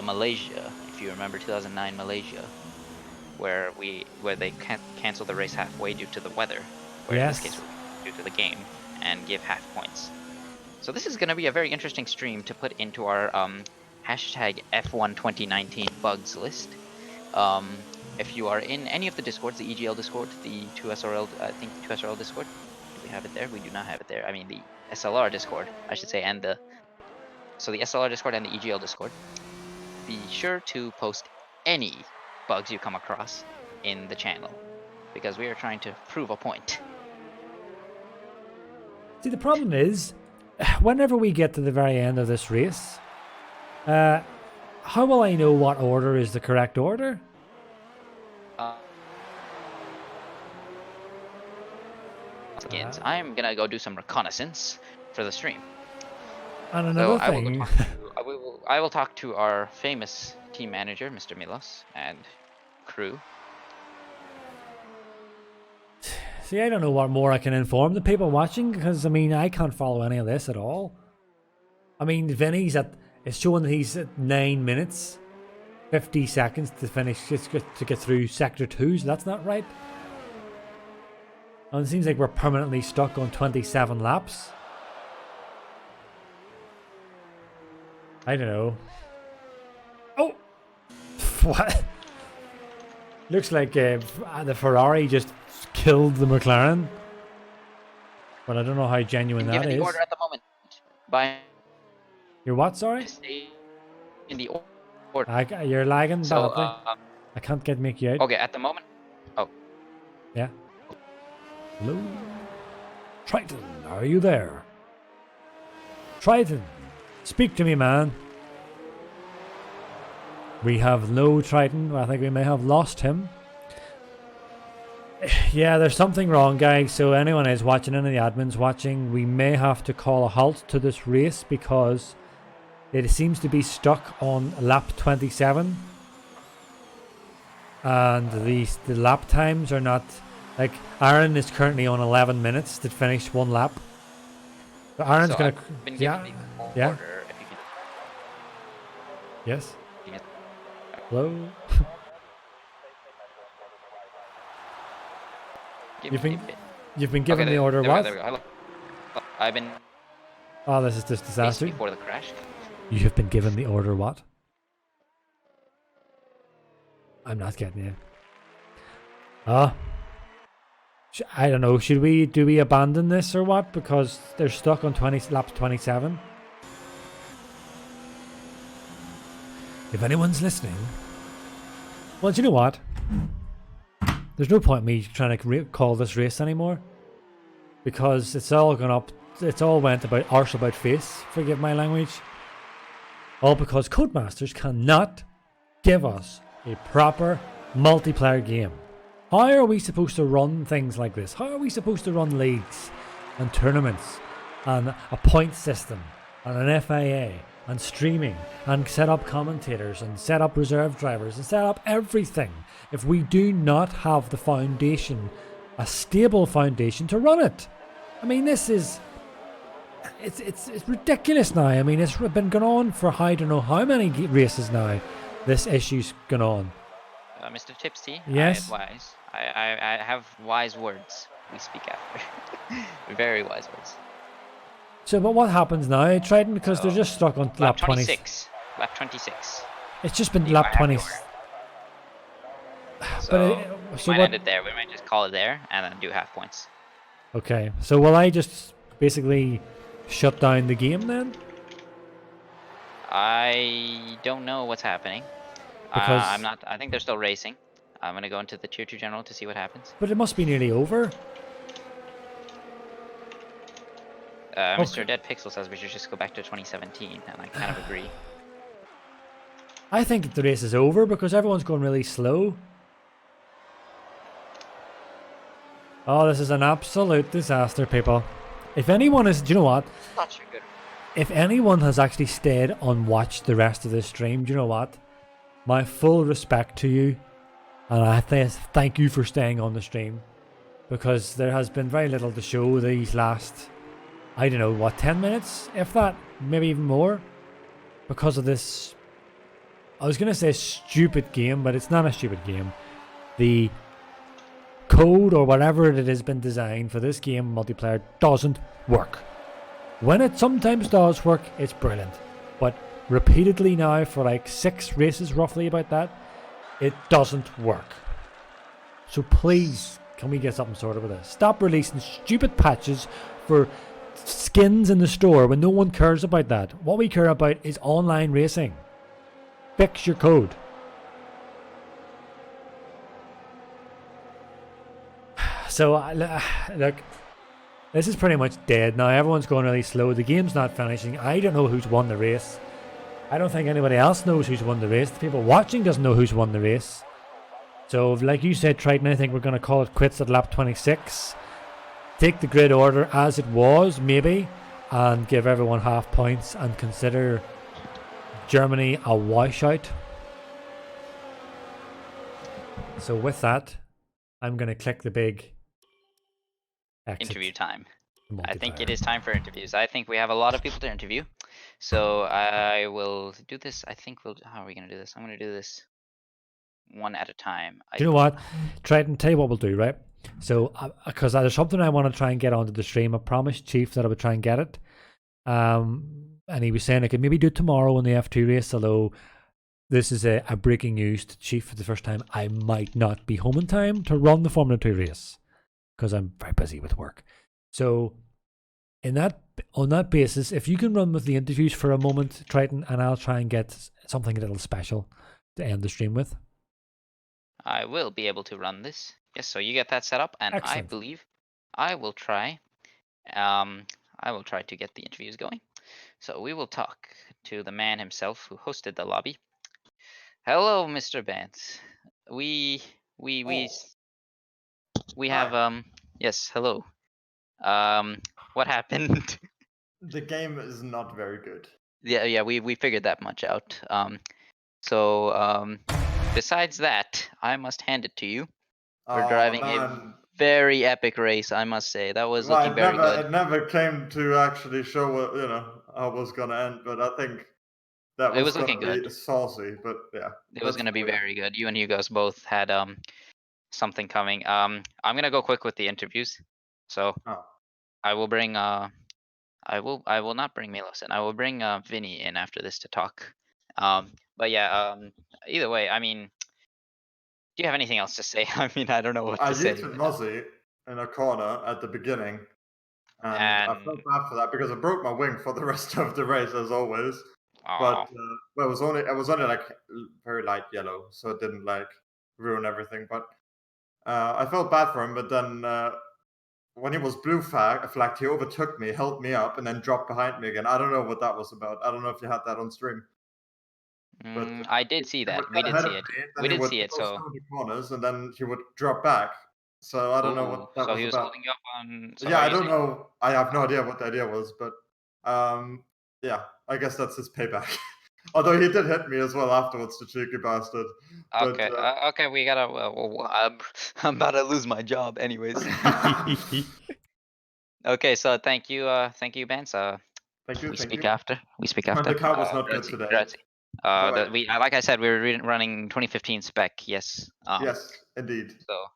Malaysia, if you remember 2009 Malaysia. where they can't cancel the race halfway due to the weather, where Yes. in this case due to the game, and give half points. So this is going to be a very interesting stream to put into our hashtag F1 2019 bugs list. If you are in any of the Discords, the EGL Discord, the 2SRL, I think 2SRL Discord, do we have it there? We do not have it there. I mean the SLR Discord, I should say, and the SLR Discord and the EGL Discord. Be sure to post any bugs you come across in the channel, because we are trying to prove a point. See, the problem is, whenever we get to the very end of this race, how will I know what order is the correct order? I'm gonna go do some reconnaissance for the stream. And another So thing, I will talk to our famous team manager, Mr. Milos, and crew. see, I don't know what more I can inform the people watching, because I mean, I can't follow any of this at all. I mean, Vinny's it's showing that he's at 9 minutes, 50 seconds to finish, to get through sector 2, so that's not right. And it seems like we're permanently stuck on 27 laps. I don't know. Oh! What? Looks like the Ferrari just killed the McLaren. But I don't know how genuine that Given is. the order at the moment by You're what, sorry? in the order. You're lagging So, badly. I can't make you out. okay, at the moment. Oh, Yeah. Hello? Triton, are you there? Triton, speak to me, man. We have no Triton. I think we may have lost him. Yeah, there's something wrong, guys. So anyone is watching, any of the admins watching, we may have to call a halt to this race because it seems to be stuck on lap 27. And the lap times are not... Like, Aaron is currently on 11 minutes to finish one lap. So Aaron's so gonna... I've been Yeah, given the yeah. order, if you can- Yes? Yes. Hello? You've been given the order what? There we go. Hello. I've been Oh, this is just disaster. before the crash. You have been given the order what? I'm not getting you. I don't know. Do we abandon this or what? Because they're stuck on lap 27. If anyone's listening, well, do you know what? There's no point in me trying to call this race anymore, because it's all gone up. It's all went about arse about face. Forgive my language. All because Codemasters cannot give us a proper multiplayer game. How are we supposed to run things like this? How are we supposed to run leagues and tournaments and a point system and an FIA and streaming and set up commentators and set up reserve drivers and set up everything if we do not have the foundation, a stable foundation to run it? I mean, this is... It's ridiculous now. I mean, it's been going on for I don't know how many races now. This issue's gone on. Mr. Tipsy, Yes? I have wise words we speak after. Very wise words. So, but what happens now, Triton? Because they're just stuck on lap 26. Lap 26. It's just been You lap might have 20. to work. So, So we might what? end it there. We might just call it there and then do half points. Okay, so will I just basically shut down the game then? I don't know what's happening. Because- I'm not. I think they're still racing. I'm gonna go into the tier 2 general to see what happens. But it must be nearly over. Mr. Dead Pixel says we should just go back to 2017, and I kind of agree. I think the race is over because everyone's going really slow. Oh, this is an absolute disaster, people. If anyone is... Do you know what? Not good. If anyone has actually stayed and watched the rest of this stream, do you know what? My full respect to you. And I thank you for staying on the stream. Because there has been very little to show these last... I don't know, what, 10 minutes? If that, maybe even more. Because of this... I was going to say stupid game, but it's not a stupid game. The code or whatever it has been designed for this game multiplayer doesn't work. When it sometimes does work, it's brilliant. But repeatedly now for like 6 races roughly about that, it doesn't work. So please, can we get something sorted with this? Stop releasing stupid patches for skins in the store when no one cares about that. What we care about is online racing. Fix your code. So, look, this is pretty much dead now. Everyone's going really slow. The game's not finishing. I don't know who's won the race. I don't think anybody else knows who's won the race. The people watching doesn't know who's won the race. So, like you said, Triton, I think we're going to call it quits at lap 26. Take the grid order as it was, maybe, and give everyone half points and consider Germany a washout. So with that, I'm going to click the big exit. Interview time. I think it is time for interviews. I think we have a lot of people to interview. So I will do this. I think how are we going to do this? I'm going to do this one at a time. Do you know what? Triton, tell you what we'll do, right? So, because there's something I want to try and get onto the stream. I promised Chief that I would try and get it. And he was saying I could maybe do it tomorrow in the F2 race, although this is a breaking news to Chief for the first time. I might not be home in time to run the Formula 2 race because I'm very busy with work. So, on that basis, if you can run with the interviews for a moment, Triton, and I'll try and get something a little special to end the stream with. I will be able to run this. Yes, so you get that set up, and excellent. I believe I will try. I will try to get the interviews going. So we will talk to the man himself who hosted the lobby. Hello, Mr. Bance. We have yes, hello. What happened? The game is not very good. Yeah, we figured that much out. So besides that, I must hand it to you. We're driving a very epic race, I must say. That was looking very good. It never came to actually show what, how it was gonna end, but I think that was looking gonna be good. Saucy, but yeah. It was gonna be very good. You and Hugos both had something coming. I'm gonna go quick with the interviews. So I will bring I will not bring Milos in. I will bring Vinny in after this to talk. But yeah, either way, I mean, do you have anything else to say? I mean, I don't know what to say. I used Mozzie in a corner at the beginning, and I felt bad for that because I broke my wing for the rest of the race as always. But it was only like very light yellow, so it didn't like ruin everything. But I felt bad for him. But then when he was blue flagged, he overtook me, held me up, and then dropped behind me again. I don't know what that was about. I don't know if you had that on stream. But I did see that. We did see it. We did see it. So the corners, and then he would drop back. So I don't know what that was about. So he was holding up on. So yeah, I don't know. I have no idea what the idea was, but yeah, I guess that's his payback. Although he did hit me as well afterwards, the cheeky bastard. Okay, but, okay, we gotta. I'm about to lose my job, anyways. Okay, so thank you, Bance. Thank you. We speak after. The car was not good today. Grazie. Like I said, we were running 2015 spec. Yes. Yes, indeed. So,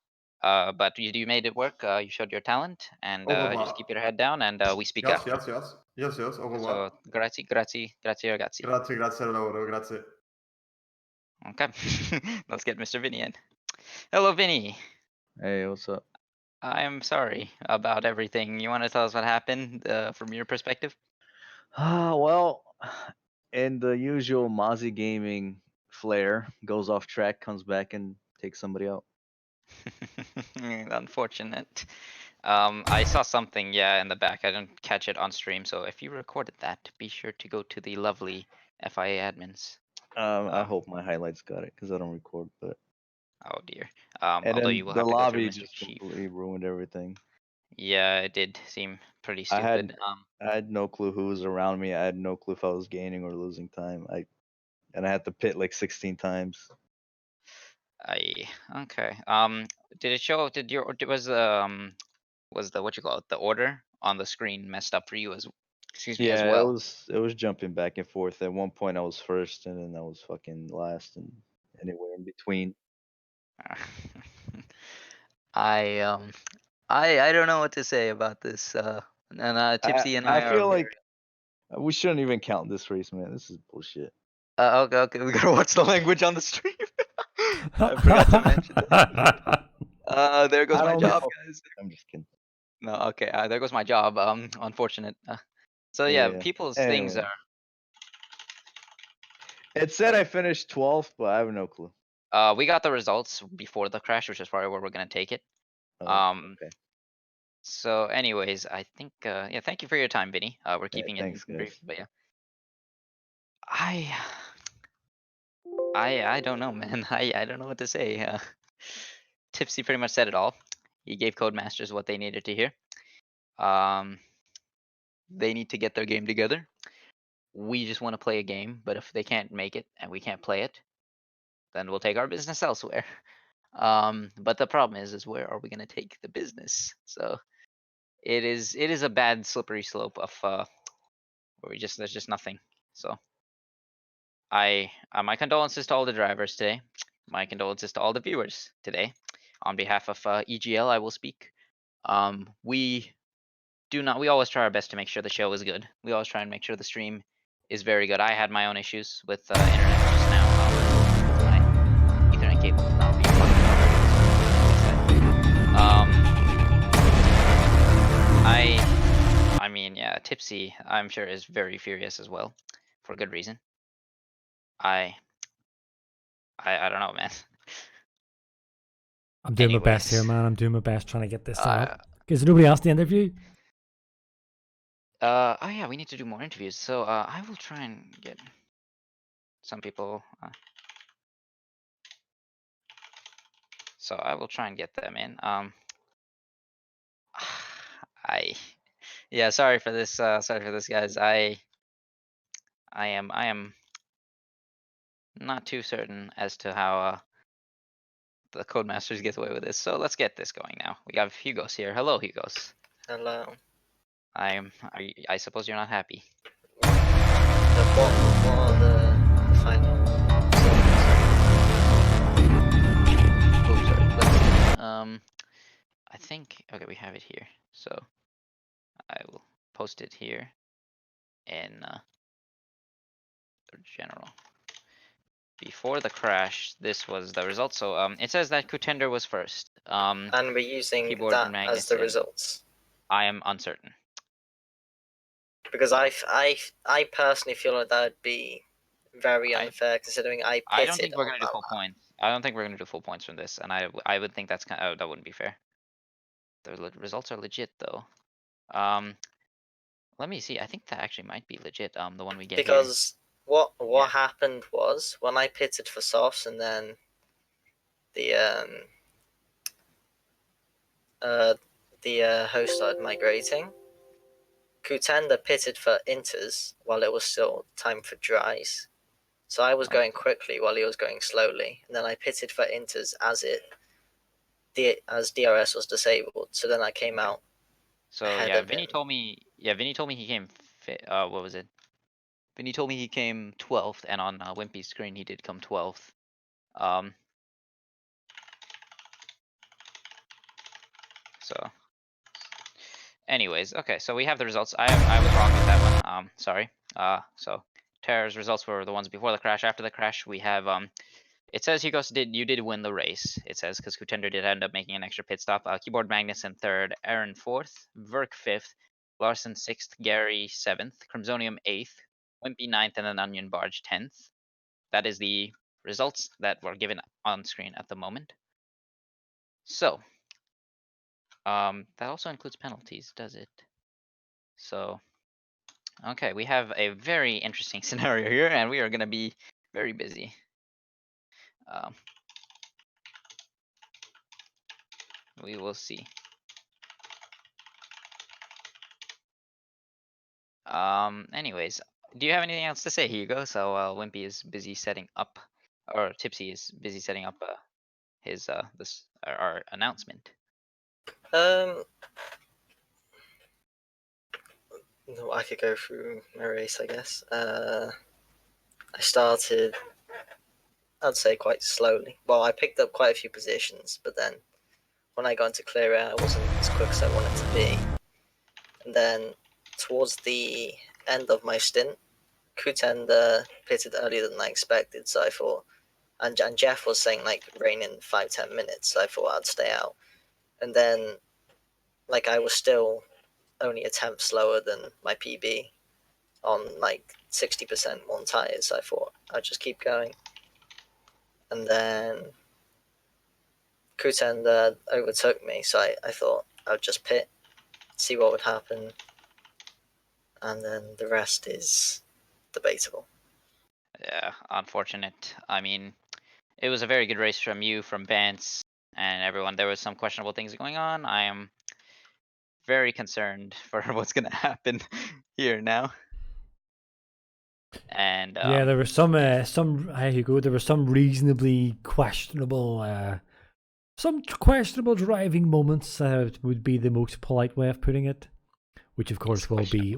but you made it work. You showed your talent, and just keep your head down, and we speak after. Yes. Au revoir. So, grazie, ragazzi. Grazie loro, grazie. Okay, let's get Mr. Vinny in. Hello, Vinny. Hey, what's up? I am sorry about everything. You want to tell us what happened from your perspective? Well, in the usual Mozzie Gaming flair, goes off track, comes back, and takes somebody out. Unfortunate. I saw something, in the back. I didn't catch it on stream, so if you recorded that, be sure to go to the lovely FIA admins. I hope my highlights got it, because I don't record, but... Oh dear. And although you will have the to go through lobby Mr. just Chief. completely ruined everything. Yeah, it did seem pretty stupid. I had no clue who was around me. I had no clue if I was gaining or losing time. I had to pit like 16 times. Okay. Did it show? Was the what you call it, the order on the screen messed up for you as? Excuse me, as well. It was jumping back and forth. At one point I was first, and then I was fucking last, and anywhere in between. I don't know what to say about this. And Tipsy and I feel are like we shouldn't even count this race, man. This is bullshit. okay, we gotta watch the language on the stream. I forgot to mention that. There goes my job, guys. I'm just kidding. No, okay, there goes my job. Unfortunate. So yeah, people's things Anyway. are. It said I finished 12th, but I have no clue. We got the results before the crash, which is probably where we're gonna take it. Okay. So anyways, I think yeah, thank you for your time, Vinny. We're keeping it thanks, guys. brief, but yeah. I don't know, man. I don't know what to say. Tipsy pretty much said it all. He gave Codemasters what they needed to hear. They need to get their game together. We just want to play a game, but if they can't make it and we can't play it, then we'll take our business elsewhere. But the problem is where are we gonna take the business? So it is a bad slippery slope of where there's just nothing. So my condolences to all the drivers today. My condolences to all the viewers today. On behalf of EGL, I will speak. We always try our best to make sure the show is good. We always try and make sure the stream is very good. I had my own issues with internet just now. My Ethernet cable not being plugged I mean, yeah, Tipsy, I'm sure is very furious as well, for good reason. I don't know, man. I'm doing my best here, man. I'm doing my best trying to get this set up. Is there nobody else to interview? Oh yeah, we need to do more interviews. So I will try and get some people. So I will try and get them in. Yeah, sorry for this. Sorry for this, guys. I am not too certain as to how the Codemasters get away with this. So let's get this going now. We got Hugo's here. Hello, Hugo's. Hello. I suppose you're not happy. What are the final Oh, sorry. I think okay, we have it here. So I will post it here in the general. Before the crash, this was the result. So it says that Contender was first. and we're using Keyboard that as the results. I am uncertain. Because I personally feel like that would be very unfair, considering I pitted. I don't think we're gonna do full points. I don't think we're gonna do full points from this, and I would think that's kind of, that wouldn't be fair. The results are legit though. Let me see. I think that actually might be legit. The one we get because here. What happened was when I pitted for softs and then the host started migrating. Contender pitted for inters while it was still time for dries. So I was going quickly while he was going slowly, and then I pitted for inters as DRS was disabled. So then I came out. So yeah, Vinny told me. Yeah, Vinny told me he came. What was it? Vinny told me he came 12th, and on Wimpy's screen he did come 12th. So, anyways, okay. So we have the results. I was wrong with that one. Sorry. So Terra's results were the ones before the crash. After the crash, we have it says you did win the race. It says because Contender did end up making an extra pit stop. Keyboard Magnus in third, Aaron fourth, Verk fifth, Larson sixth, Gary seventh, Crimsonium eighth, Wimpy ninth, and then Onion Barge 10th. That is the results that were given on screen at the moment. So that also includes penalties, does it? So okay, we have a very interesting scenario here, and we are going to be very busy. We will see. Anyways, do you have anything else to say, Hugo? So Wimpy is busy setting up, or Tipsy is busy setting up his our announcement. No, I could go through my race, I guess. I started I'd say quite slowly. Well, I picked up quite a few positions, but then when I got into clear air, I wasn't as quick as I wanted to be. And then towards the end of my stint, Kutender pitted earlier than I expected, so I thought, and Jeff was saying like rain in 5-10 minutes, so I thought I'd stay out. And then, like, I was still only a tenth slower than my PB on like 60% on tires, so I thought I'd just keep going. And then Kutender overtook me, so I thought I would just pit, see what would happen, and then the rest is debatable. Yeah, unfortunate. I mean, it was a very good race from you, from Vance, and everyone. There was some questionable things going on. I am very concerned for what's going to happen here now. And yeah, there were some there were some reasonably questionable driving moments, would be the most polite way of putting it, which of course will be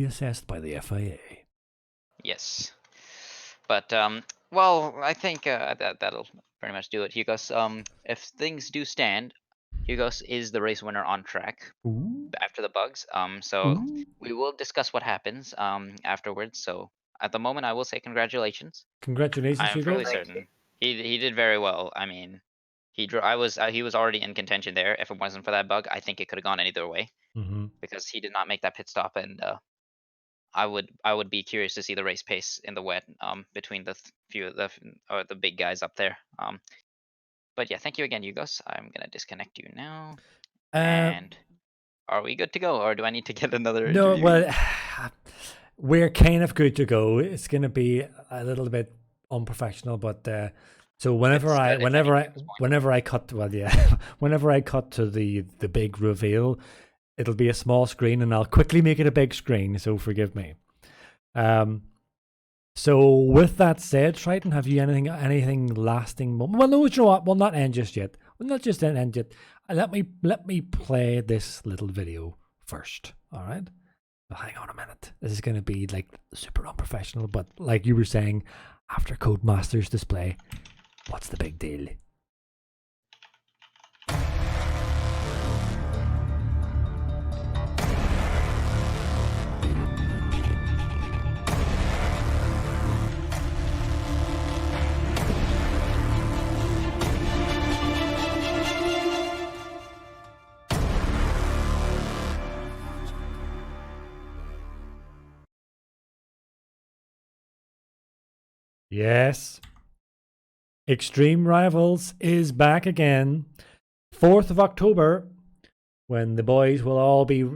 assessed by the FIA. Yes, but well, I think that'll pretty much do it. Hugos, if things do stand, Hugos is the race winner on track. Ooh. After the bugs. So we will discuss what happens afterwards. So at the moment, I will say congratulations. Congratulations, I'm Hugo. fairly certain he did very well. I mean, he was already in contention there. If it wasn't for that bug, I think it could have gone either way, because he did not make that pit stop, and I would be curious to see the race pace in the wet between the the big guys up there. But yeah, thank you again, Hugos. I'm gonna disconnect you now. And are we good to go, or do I need to get another No, interview? well, we're kind of good to go. It's going to be a little bit unprofessional, but so whenever I cut to the big reveal, it'll be a small screen, and I'll quickly make it a big screen. So forgive me. So with that said, Triton, have you anything lasting? Well, no, you know what? We'll not end just yet. We'll not just end yet. Let me play this little video first. All right. Well, hang on a minute. This is going to be like super unprofessional, but like you were saying, after Codemaster's display, what's the big deal? Yes. Extreme Rivals is back again. 4th of October, when the boys will all be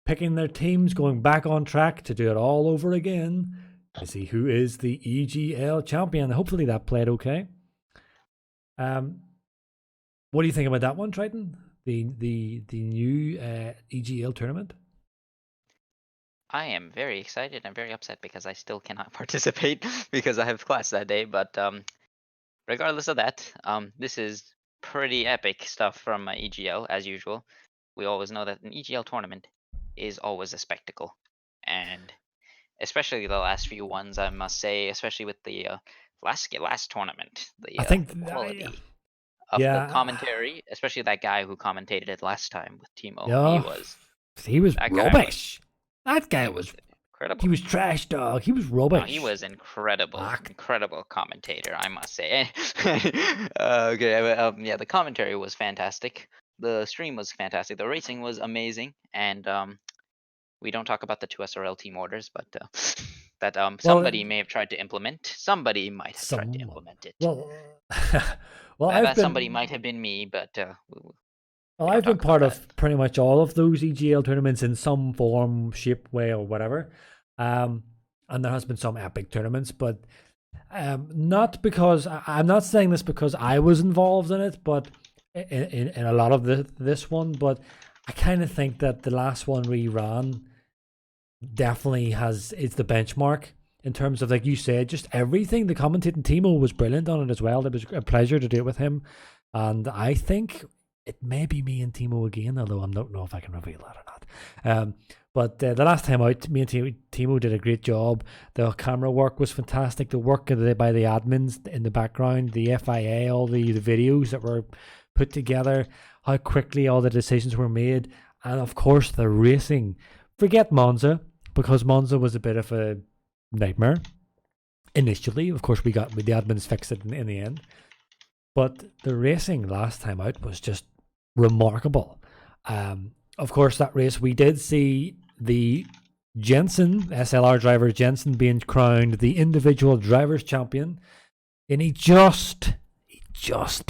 picking their teams, going back on track to do it all over again to see who is the EGL champion. Hopefully that played okay. What do you think about that one, Triton? The new EGL tournament? I am very excited. I'm very upset because I still cannot participate because I have class that day. But regardless of that, this is pretty epic stuff from my EGL, as usual. We always know that an EGL tournament is always a spectacle. And especially the last few ones, I must say, especially with the last tournament. The quality of the commentary, especially that guy who commentated it last time with Thimo. Yeah, he was rubbish. That guy was incredible. He was trash dog. He was rubbish. No, he was incredible. Incredible commentator, I must say. Okay, yeah, the commentary was fantastic. The stream was fantastic. The racing was amazing. And we don't talk about the 2 SRL team orders, but that somebody may have tried to implement. Somebody might have tried to implement it. Somebody might have been me, but well, I've been part of pretty much all of those EGL tournaments in some form, shape, way, or whatever. And there has been some epic tournaments, but not because I'm not saying this because I was involved in it, but in a lot of this one. But I kind of think that the last one we ran definitely it's the benchmark in terms of, like you said, just everything. The commentating Thimo was brilliant on it as well. It was a pleasure to do it with him, and I think it may be me and Thimo again, although I don't know if I can reveal that or not. But the last time out, me and Thimo did a great job. The camera work was fantastic. The work by the admins in the background, the FIA, all the videos that were put together, how quickly all the decisions were made, and of course the racing. Forget Monza, because Monza was a bit of a nightmare initially. Of course, the admins fixed it in the end. But the racing last time out was just remarkable. Of course, that race we did see the SLR driver Jensen being crowned the individual drivers champion, and he just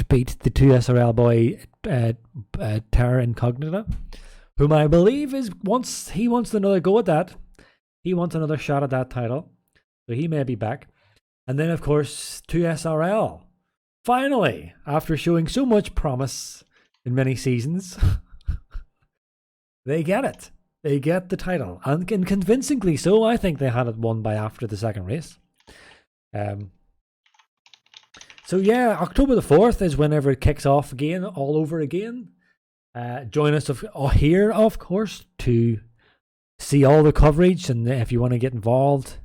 beat the 2 SRL boy Terra Incognita, whom I believe wants another go at that. He wants another shot at that title, so he may be back. And then of course 2 SRL, finally, after showing so much promise in many seasons. They get it. They get the title, and convincingly so. I think they had it won by after the second race. So yeah, October the 4th is whenever it kicks off again, all over again. Join us here, of course, to see all the coverage, and if you want to get involved,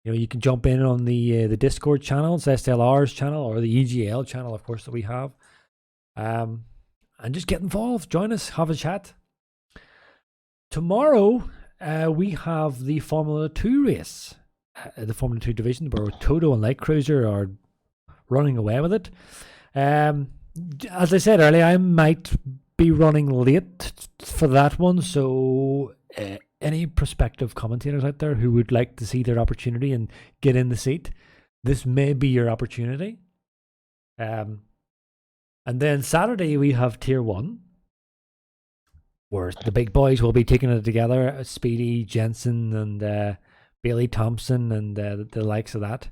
you can jump in on the Discord channels, SLR's channel, or the EGL channel, of course, that we have. And just get involved. Join us. Have a chat. Tomorrow, we have the Formula 2 race, the Formula 2 division, where Toto and Light Cruiser are running away with it. As I said earlier, I might be running late for that one, so any prospective commentators out there who would like to see their opportunity and get in the seat, this may be your opportunity. And then Saturday, we have Tier 1. Where the big boys will be taking it together, Speedy, Jensen, and Bailey Thompson, and the likes of that.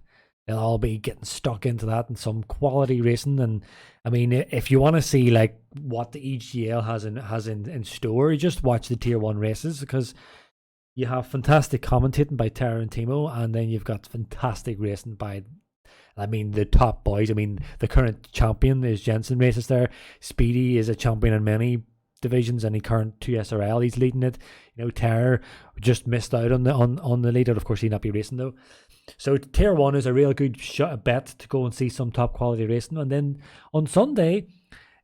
They'll all be getting stuck into that and some quality racing. And I mean, if you want to see like what the EGL has in store, just watch the Tier 1 races, because you have fantastic commentating by Tara and Thimo, and then you've got fantastic racing by, the top boys. The current champion is Jensen races there. Speedy is a champion in many divisions, and he current 2 SRL, he's leading it. Terror just missed out on the lead. Of course, he'll not be racing though. So Tier 1 is a real good bet to go and see some top quality racing. And then on Sunday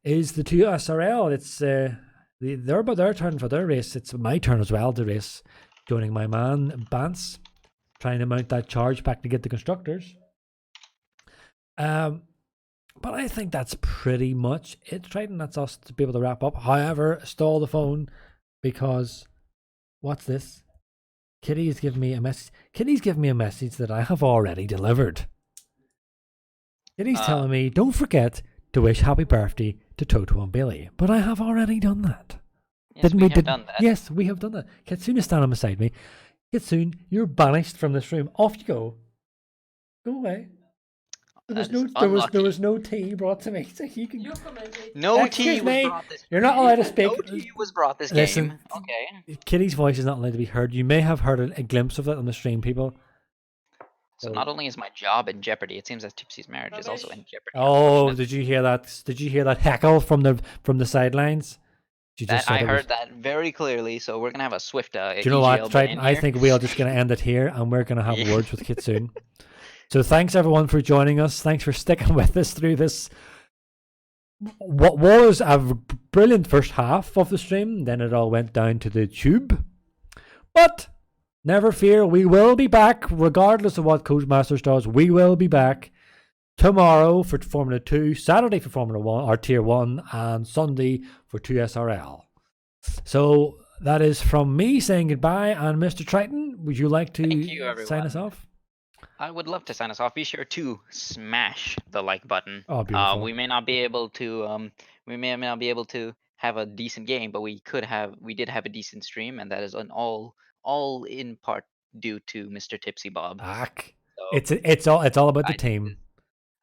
is the 2 SRL. It's their turn for their race. It's my turn as well to race, joining my man Bance, trying to mount that charge back to get the constructors. But I think that's pretty much it, Triton. That's us to be able to wrap up. However, stall the phone, because what's this? Kitty's giving me a message. Kitty's giving me a message that I have already delivered. Kitty's telling me, don't forget to wish happy birthday to Toto and Billy. But I have already done that. Yes, we have done that. Yes, we have done that. Kitsune is standing beside me. Kitsune, you're banished from this room. Off you go. Go away. There was no tea brought to me. So you can. No tea was brought this game. You're not allowed to speak. No tea was brought this Listen, game. Okay. Kitty's voice is not allowed to be heard. You may have heard a glimpse of it on the stream, people. So not only is my job in jeopardy, it seems that Tipsy's marriage is also in jeopardy. Oh, did you hear that? Did you hear that heckle from the sidelines? I heard that very clearly. So we're gonna have a swift. Do you know what, Triton? I think we are just gonna end it here, and we're gonna have words with Kitsune. So thanks everyone for joining us. Thanks for sticking with us through this. What was a brilliant first half of the stream. Then it all went down to the tube. But never fear, we will be back regardless of what Codemasters does. We will be back tomorrow for Formula 2, Saturday for Formula 1 or Tier 1, and Sunday for 2 SRL. So that is from me saying goodbye. And Mr. Triton, would you like to sign us off? I would love to sign us off. Be sure to smash the like button. Oh, beautiful. We may not be able to have a decent game, but we did have a decent stream, and that is all in part due to Mr. TipsyBob. So it's all about the team.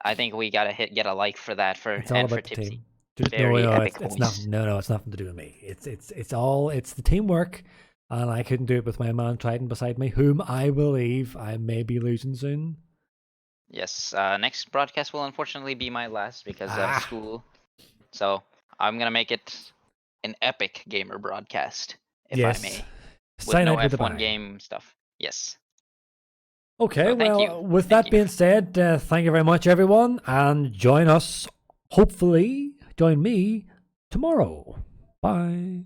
I think we gotta get a like for that it's all about the Tipsy. Team. It's nothing to do with me. It's the teamwork. And I couldn't do it with my man Triton beside me, whom I believe I may be losing soon. Yes, next broadcast will unfortunately be my last because of school. So I'm going to make it an epic gamer broadcast. if I may. With Sign no out with a F1 bang. game stuff. Yes. Okay, So thank well, you. with that being said, thank you very much, everyone, and join us, hopefully, join me tomorrow. Bye.